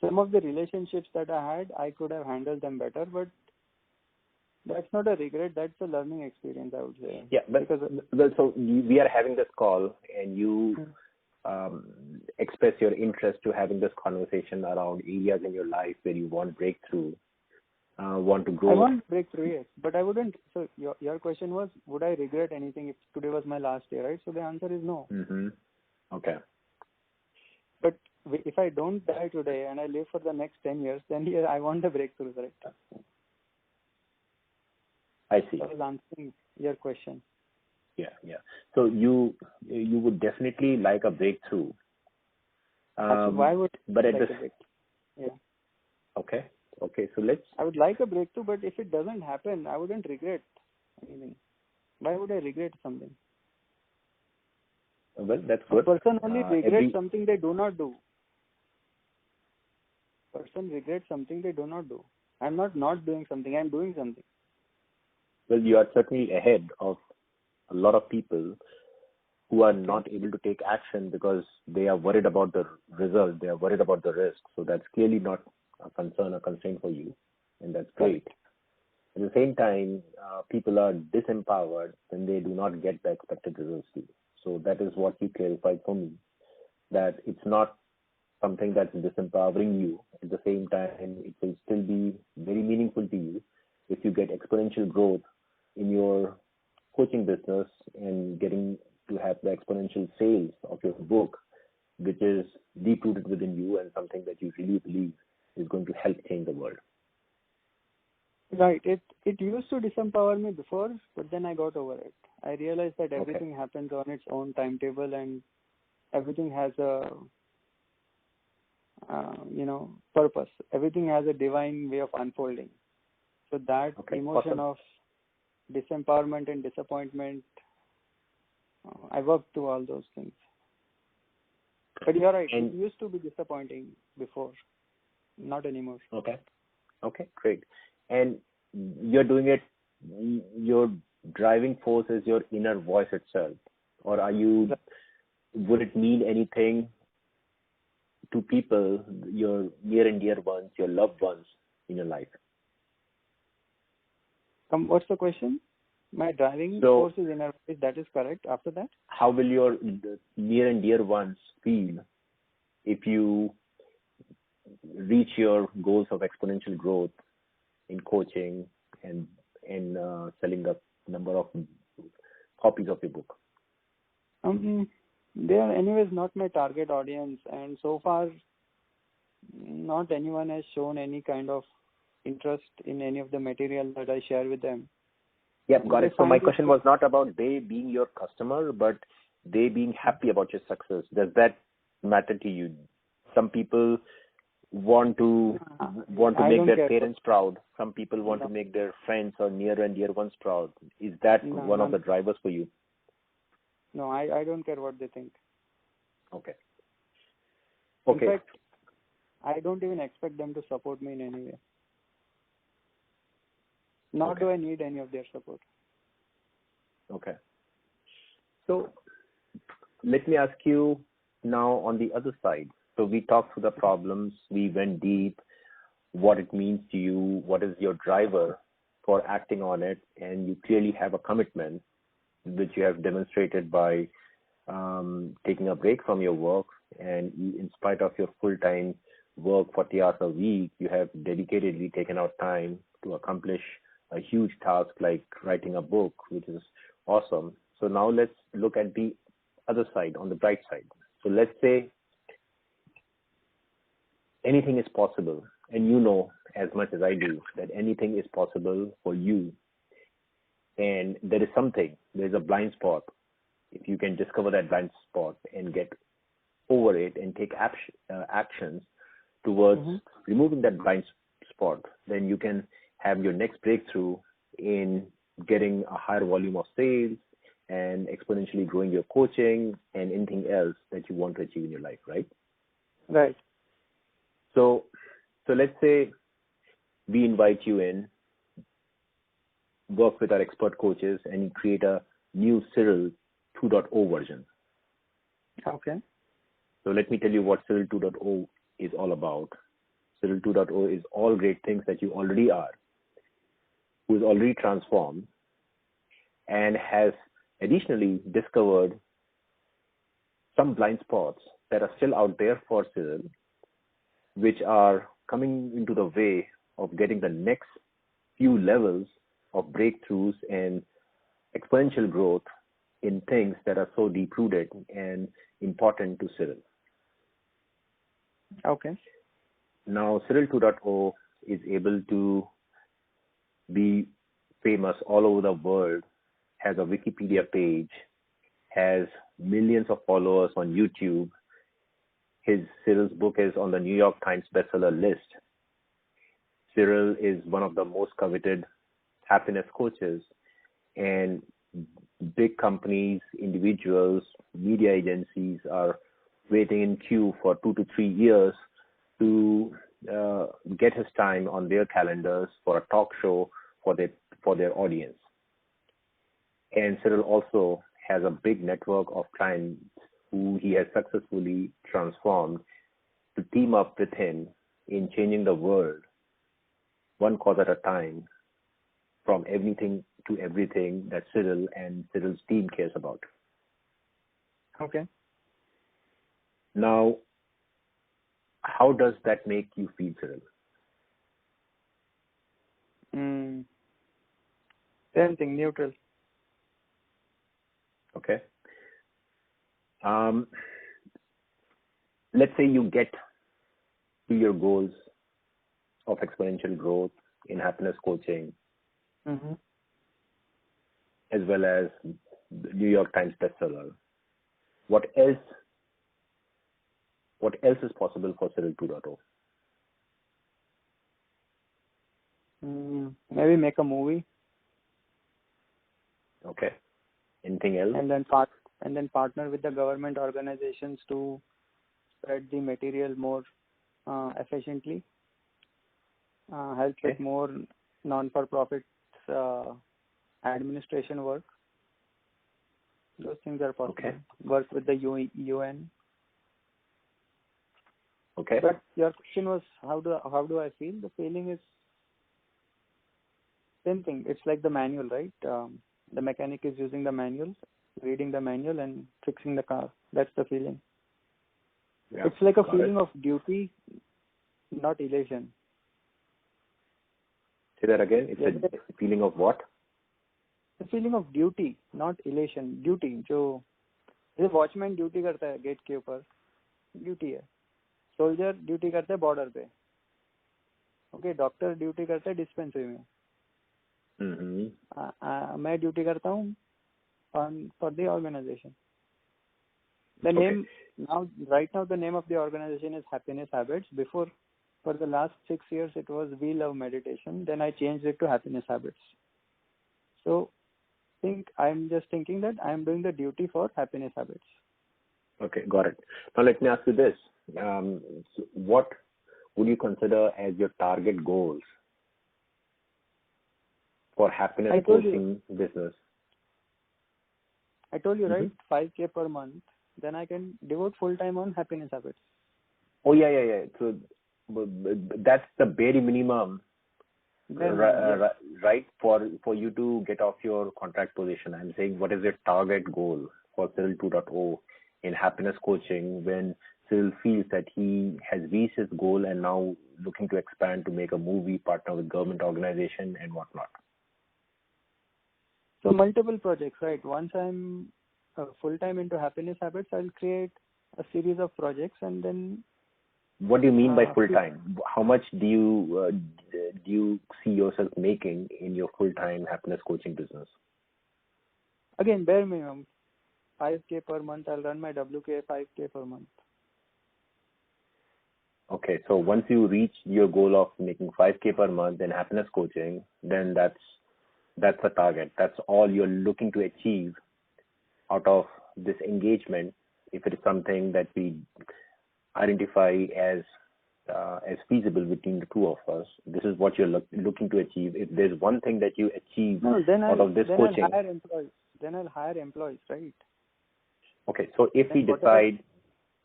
some of the relationships that I had, I could have handled them better, but that's not a regret. That's a learning experience, I would say. Yeah, but so we are having this call, and you express your interest to having this conversation around areas in your life where you want breakthrough, want to grow. I want breakthrough, yes, but I wouldn't. So your question was, would I regret anything if today was my last day, right? So the answer is no. Mm-hmm. Okay. But if I don't die today and I live for the next 10 years, then I want a breakthrough, right? I see. So I was answering your question. Yeah. So you would definitely like a breakthrough. Why would but I like a breakthrough? Yeah. Okay. So let's. I would like a breakthrough, but if it doesn't happen, I wouldn't regret anything. Why would I regret something? Well, that's good. A person only regrets something they do not do. person regrets something they do not do. I'm not doing something. I'm doing something. Well, you are certainly ahead of a lot of people who are not able to take action because they are worried about the result. They are worried about the risk. So that's clearly not a concern or constraint for you. And that's great. At the same time, people are disempowered when they do not get the expected results too. So that is what you clarified for me, that it's not something that's disempowering you. At the same time, it will still be very meaningful to you if you get exponential growth in your coaching business and getting to have the exponential sales of your book, which is deep-rooted within you and something that you really believe is going to help change the world. Right. It used to disempower me before, but then I got over it. I realized that everything happens on its own timetable and everything has a purpose. Everything has a divine way of unfolding. So that emotion of disempowerment and disappointment, I worked through all those things. But you're right. It used to be disappointing before, not anymore. Okay, great. And you're doing it, your driving force is your inner voice itself, or would it mean anything to people, your near and dear ones, your loved ones in your life? What's the question? My driving force is inner voice. That is correct. After that? How will your near and dear ones feel if you reach your goals of exponential growth in coaching and in selling a number of copies of your book? They are anyways not my target audience, and so far not anyone has shown any kind of interest in any of the material that I share with them. Yeah, got it. So my question was not about they being your customer, but they being happy about your success. Does that matter to you? Some people want to make their parents proud. Some people want to make their friends or near and dear ones proud. Is that one of the drivers for you? No, I don't care what they think. Okay. In fact, I don't even expect them to support me in any way. Nor do I need any of their support. Okay. So let me ask you now on the other side. So we talked through the problems, we went deep, what it means to you, what is your driver for acting on it, and you clearly have a commitment, which you have demonstrated by taking a break from your work, and in spite of your full-time work, 40 hours a week, you have dedicatedly taken out time to accomplish a huge task like writing a book, which is awesome. So now let's look at the other side, on the bright side. So let's say anything is possible, and you know as much as I do that anything is possible for you, and there's a blind spot. If you can discover that blind spot and get over it and take actions towards removing that blind spot, then you can have your next breakthrough in getting a higher volume of sales and exponentially growing your coaching and anything else that you want to achieve in your life, right? Right. So let's say we invite you in, work with our expert coaches, and create a new Cyril 2.0 version. Okay. So let me tell you what Cyril 2.0 is all about. Cyril 2.0 is all great things that you already are, who is already transformed, and has additionally discovered some blind spots that are still out there for Cyril, which are coming into the way of getting the next few levels of breakthroughs and exponential growth in things that are so deep-rooted and important to Cyril. Okay. Now, Cyril 2.0 is able to be famous all over the world, has a Wikipedia page, has millions of followers on YouTube. Cyril's book is on the New York Times bestseller list. Cyril is one of the most coveted happiness coaches, and big companies, individuals, media agencies are waiting in queue for 2 to 3 years to get his time on their calendars for a talk show for their audience. And Cyril also has a big network of clients who he has successfully transformed to team up with him in changing the world one cause at a time, from anything to everything that Cyril and Cyril's team cares about. Okay. Now, how does that make you feel, Cyril? Same thing, neutral. Okay. Let's say you get to your goals of exponential growth in happiness coaching, as well as the New York Times bestseller. What else is possible for Cyril 2.0? Maybe make a movie. Okay. Anything else? And then partner with the government organizations to spread the material more efficiently. Help with more non-for-profit administration work. Those things are possible. Okay. Work with the UN. Okay. But your question was how do I feel? The feeling is same thing. It's like the manual, right? The mechanic is using the manual, reading the manual and fixing the car. That's the feeling. Yeah, it's like a feeling of duty, not elation. Say that again. It's a feeling of what? The feeling of duty, not elation. Duty. जो जैसे watchman duty करता है gate के ऊपर, duty है. Soldier duty करता है border पे. ओके, डॉक्टर ड्यूटी करता है डिस्पेंसरी में. मैं ड्यूटी करता हूँ for the organisation. The name right now the name of the organization is Happiness Habits. Before, for the last 6 years, it was We Love Meditation. Then I changed it to Happiness Habits. So, I'm just thinking that I'm doing the duty for Happiness Habits. Okay, got it. Now let me ask you this: what would you consider as your target goals for happiness coaching business? I told you, right? 5K per month. Then I can devote full time on Happiness Habits. Oh yeah. So that's the bare minimum, right? For you to get off your contract position. I'm saying, what is your target goal for Cyril 2.0 in happiness coaching when Cyril feels that he has reached his goal and now looking to expand to make a movie, partner with government organization and whatnot? So multiple projects, right? Once I'm full-time into Happiness Habits, I'll create a series of projects and then... What do you mean by full-time? How much do you see yourself making in your full-time happiness coaching business? Again, bare minimum. 5K per month. I'll run my WK 5K per month. Okay, so once you reach your goal of making 5K per month in happiness coaching, then that's a target. That's all you're looking to achieve out of this engagement, if it is something that we identify as feasible between the two of us. This is what you're looking to achieve. If there's one thing that you achieve out of this coaching, I'll hire employees, right? Okay, so if we decide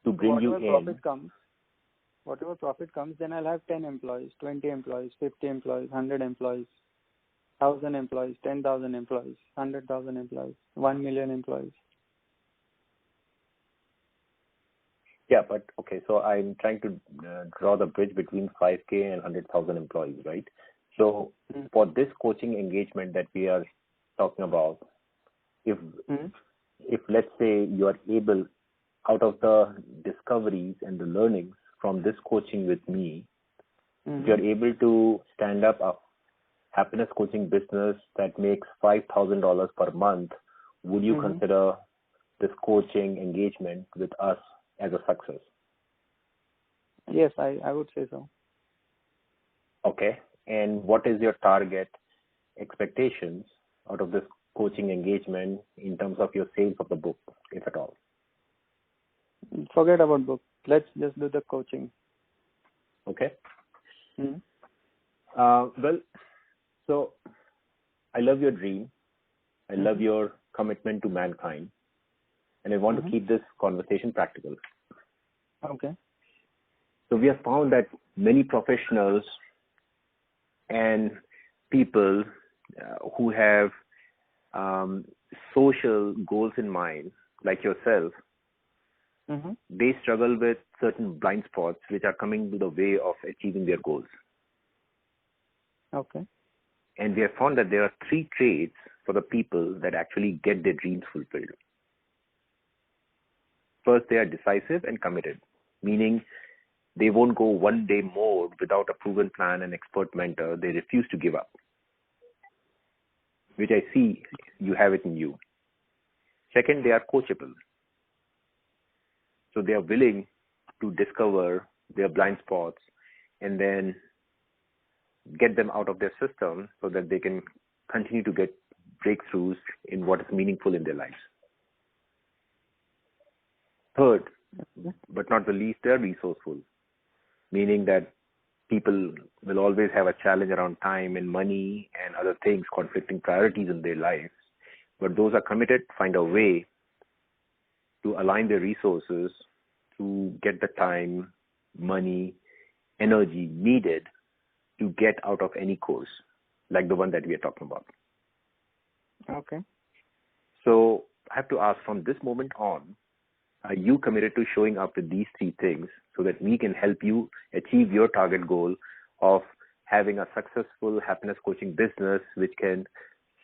to bring you in, whatever profit comes, then I'll have 10 employees, 20 employees, 50 employees, 100 employees, 1,000 employees, 10,000 employees, 100,000 employees, 1 million employees. Yeah, but okay, so I'm trying to draw the bridge between 5K and 100,000 employees, right? So for this coaching engagement that we are talking about, if let's say you are able, out of the discoveries and the learnings from this coaching with me, if you're able to stand up a happiness coaching business that makes $5,000 per month, would you consider this coaching engagement with us as a success? Yes, I would say so. Okay. And what is your target expectations out of this coaching engagement in terms of your sales of the book, if at all? Forget about book. Let's just do the coaching. Okay. Mm-hmm. Well, so I love your dream. I love Mm-hmm. your commitment to mankind. And I want to Mm-hmm. keep this conversation practical. Okay. So we have found that many professionals and people who have social goals in mind, like yourself, Mm-hmm. they struggle with certain blind spots which are coming to the way of achieving their goals. Okay. And we have found that there are 3 traits for the people that actually get their dreams fulfilled. First, they are decisive and committed, meaning they won't go one day more without a proven plan and expert mentor. They refuse to give up, which I see you have it in you. Second, they are coachable. So they are willing to discover their blind spots and then get them out of their system so that they can continue to get breakthroughs in what is meaningful in their lives. Third, but not the least, they are resourceful, meaning that people will always have a challenge around time and money and other things, conflicting priorities in their lives. But those are committed, find a way to align their resources to get the time, money, energy needed to get out of any course, like the one that we are talking about. Okay. So I have to ask, from this moment on, are you committed to showing up with these 3 things so that we can help you achieve your target goal of having a successful happiness coaching business which can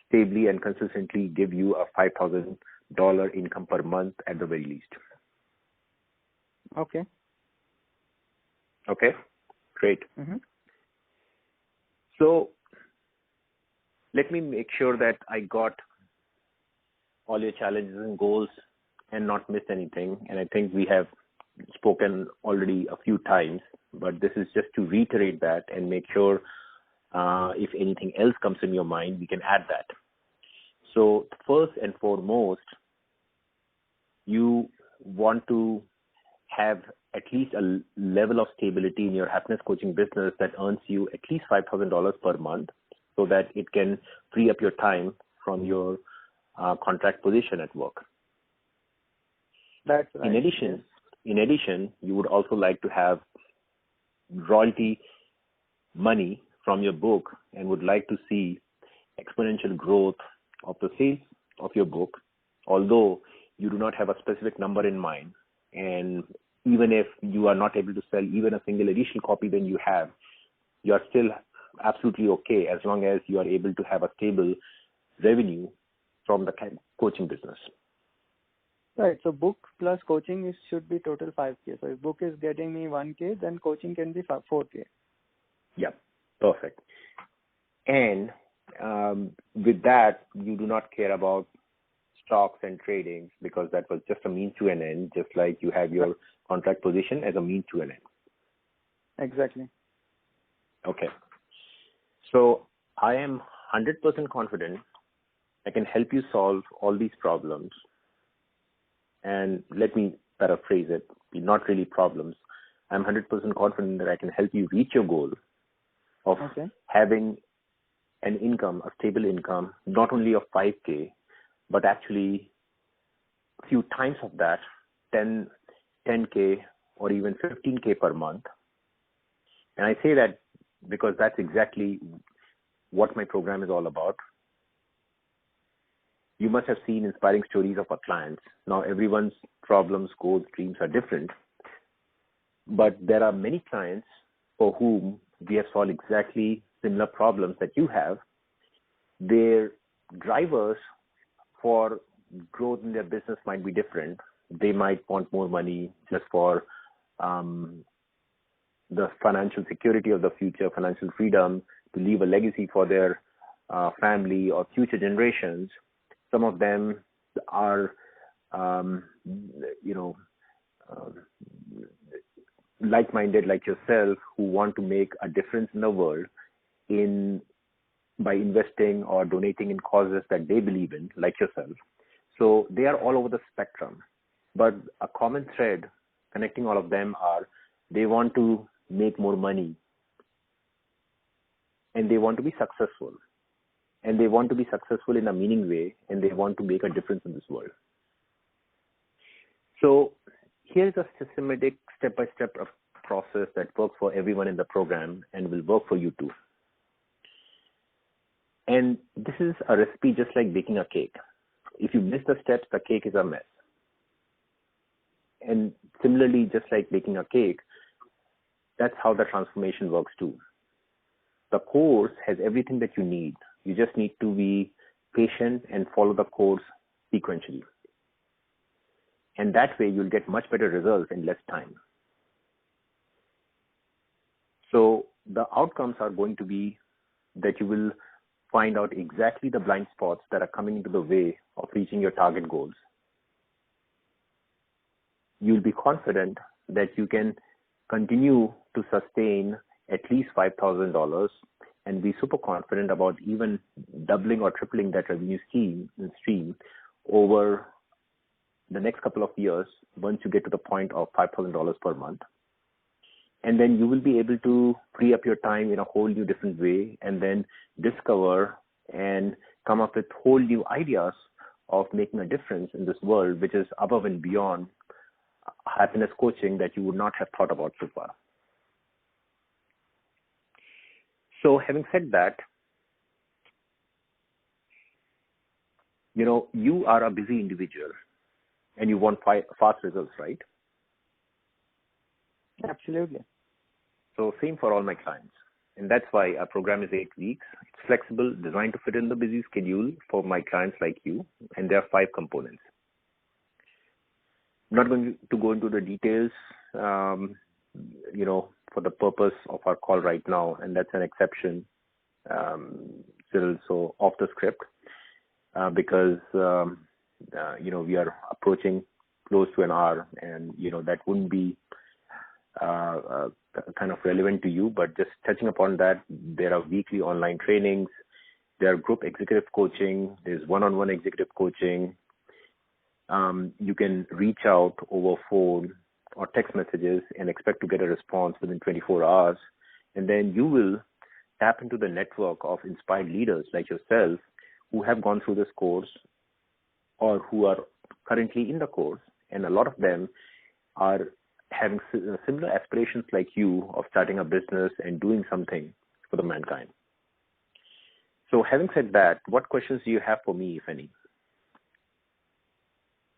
stably and consistently give you a $5,000 income per month at the very least? Okay. Okay, great. Mm-hmm. So let me make sure that I got all your challenges and goals and not miss anything. And I think we have spoken already a few times, but this is just to reiterate that and make sure if anything else comes in your mind, we can add that. So first and foremost, you want to have at least a level of stability in your happiness coaching business that earns you at least $5,000 per month so that it can free up your time from your contract position at work. That's right. In addition, you would also like to have royalty money from your book and would like to see exponential growth of the sales of your book, although you do not have a specific number in mind. And even if you are not able to sell even a single additional copy than you have, you are still absolutely okay as long as you are able to have a stable revenue from the coaching business. Right. So book plus coaching should be total 5K. So if book is getting me 1K, then coaching can be 4K. Yeah, perfect. And with that, you do not care about stocks and tradings because that was just a means to an end, just like you have your contract position as a means to an end. Exactly. Okay. So I am 100% confident I can help you solve all these problems. And let me paraphrase it, not really problems. I'm 100% confident that I can help you reach your goal of having an income, a stable income, not only of 5K, but actually a few times of that, 10K or even 15K per month. And I say that because that's exactly what my program is all about. You must have seen inspiring stories of our clients. Now, everyone's problems, goals, dreams are different. But there are many clients for whom we have solved exactly similar problems that you have. Their drivers for growth in their business might be different. They might want more money just for the financial security of the future, financial freedom, to leave a legacy for their family or future generations. Some of them are, like-minded like yourself who want to make a difference in the world by investing or donating in causes that they believe in, like yourself. So they are all over the spectrum. But a common thread connecting all of them are they want to make more money and they want to be successful. And they want to be successful in a meaning way, and they want to make a difference in this world. So here's a systematic step-by-step process that works for everyone in the program and will work for you too. And this is a recipe just like baking a cake. If you miss the steps, the cake is a mess. And similarly, just like baking a cake, that's how the transformation works too. The course has everything that you need. You just need to be patient and follow the course sequentially. And that way you'll get much better results in less time. So the outcomes are going to be that you will find out exactly the blind spots that are coming into the way of reaching your target goals. You'll be confident that you can continue to sustain at least $5,000 and be super confident about even doubling or tripling that revenue stream over the next couple of years once you get to the point of $5,000 per month. And then you will be able to free up your time in a whole new different way and then discover and come up with whole new ideas of making a difference in this world, which is above and beyond happiness coaching that you would not have thought about so far. So having said that, you are a busy individual and you want fast results, right? Absolutely. So same for all my clients. And that's why our program is 8 weeks. It's flexible, designed to fit in the busy schedule for my clients like you. And there are 5 components. I'm not going to go into the details, for the purpose of our call right now. And that's an exception, Cyril, so off the script, because, we are approaching close to an hour and, that wouldn't be kind of relevant to you, but just touching upon that, there are weekly online trainings, there are group executive coaching, there's one-on-one executive coaching. You can reach out over phone or text messages and expect to get a response within 24 hours. And then you will tap into the network of inspired leaders like yourself who have gone through this course or who are currently in the course. And a lot of them are having similar aspirations like you of starting a business and doing something for the mankind. So having said that, what questions do you have for me, if any?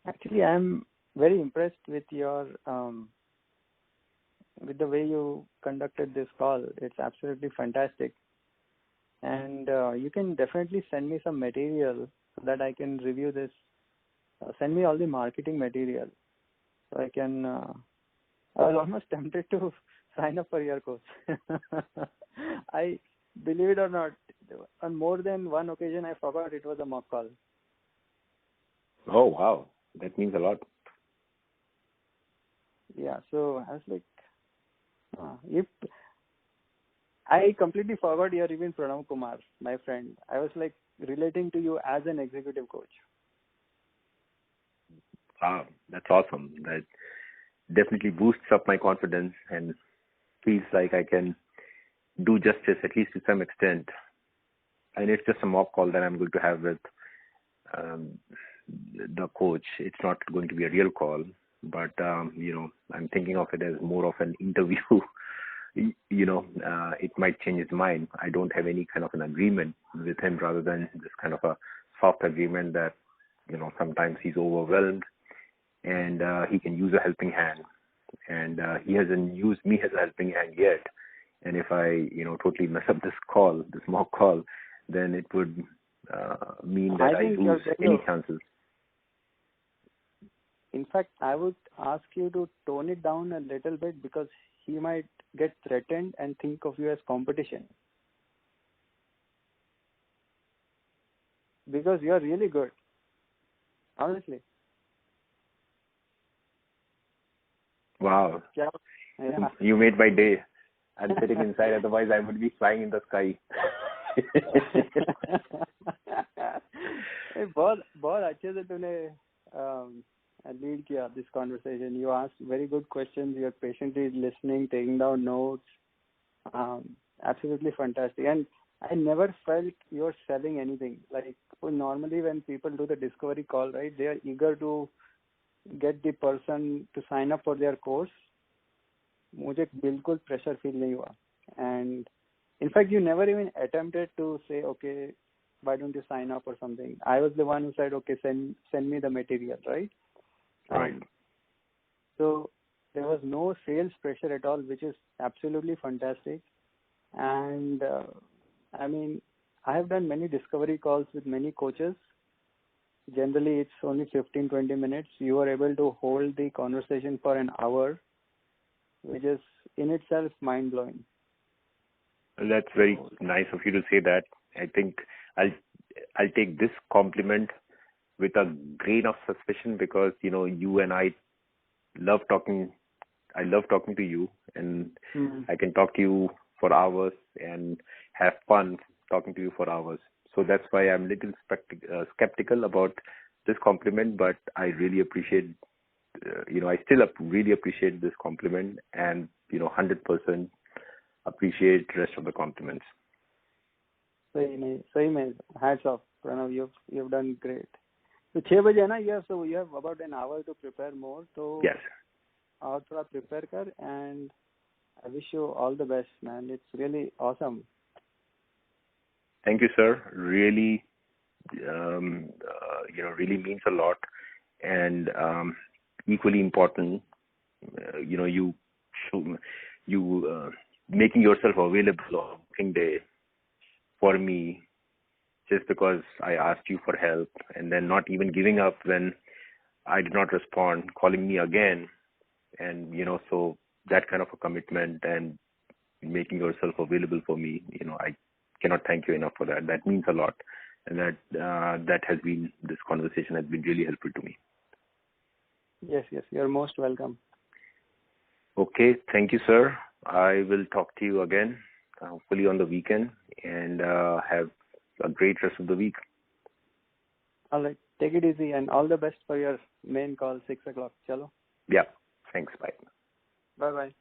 Actually, I'm very impressed with your with the way you conducted this call. It's absolutely fantastic. And you can definitely send me some material so that I can review this. Send me all the marketing material so I can. I was almost tempted to sign up for your course. I believe it or not, on more than one occasion I forgot it was a mock call. Oh, wow. That means a lot. Yeah, so I was like, if I completely forgot you're even Pranav Kumar, my friend. I was like relating to you as an executive coach. Wow, that's awesome. That definitely boosts up my confidence and feels like I can do justice, at least to some extent. And it's just a mock call that I'm going to have with the coach. It's not going to be a real call, but, I'm thinking of it as more of an interview. It might change his mind. I don't have any kind of an agreement with him rather than just kind of a soft agreement that, sometimes he's overwhelmed and he can use a helping hand. And he hasn't used me as a helping hand yet. And if I, totally mess up this mock call, then it would mean that I lose any chances. In fact, I would ask you to tone it down a little bit because he might get threatened and think of you as competition. Because you are really good. Honestly. Wow. Yeah. You made my day. I'm sitting inside, otherwise I would be flying in the sky. बहुत अच्छे से तूने lead किया this conversation. You asked very good questions. You're patiently listening, taking down notes. Absolutely fantastic. And I never felt you're selling anything. Like normally when people do the discovery call, right, they are eager to get the person to sign up for their course. मुझे बिल्कुल pressure feel नहीं हुआ. And in fact, you never even attempted to say, okay, why don't you sign up or something? I was the one who said, okay, send me the material, right? Right. So there was no sales pressure at all, which is absolutely fantastic. And I mean, I have done many discovery calls with many coaches. Generally, it's only 15-20 minutes. You are able to hold the conversation for an hour, which is in itself mind-blowing. Well, that's very nice of you to say that. I think I'll take this compliment with a grain of suspicion, because you and I love talking. I love talking to you, and I can talk to you for hours and have fun talking to you for hours. So that's why I'm a little skeptical about this compliment, but I really appreciate, I still really appreciate this compliment, and 100% appreciate the rest of the compliments. सही में hats off, Pranav. You've done great. So 6 बजे है ना, you have about an hour to prepare more. So yes, और थोड़ा prepare कर, and I wish you all the best, man. It's really awesome. Thank you, sir. Really, really means a lot, and equally important, you making yourself available on working day for me, just because I asked you for help, and then not even giving up when I did not respond, calling me again, and so that kind of a commitment and making yourself available for me, I cannot thank you enough for that. That means a lot, and this conversation has been really helpful to me. Yes, you're most welcome. Okay, thank you, sir. I will talk to you again, hopefully on the weekend, and have a great rest of the week. All right, take it easy, and all the best for your main call, 6 o'clock. Chalo. Yeah, thanks. Bye. Bye-bye.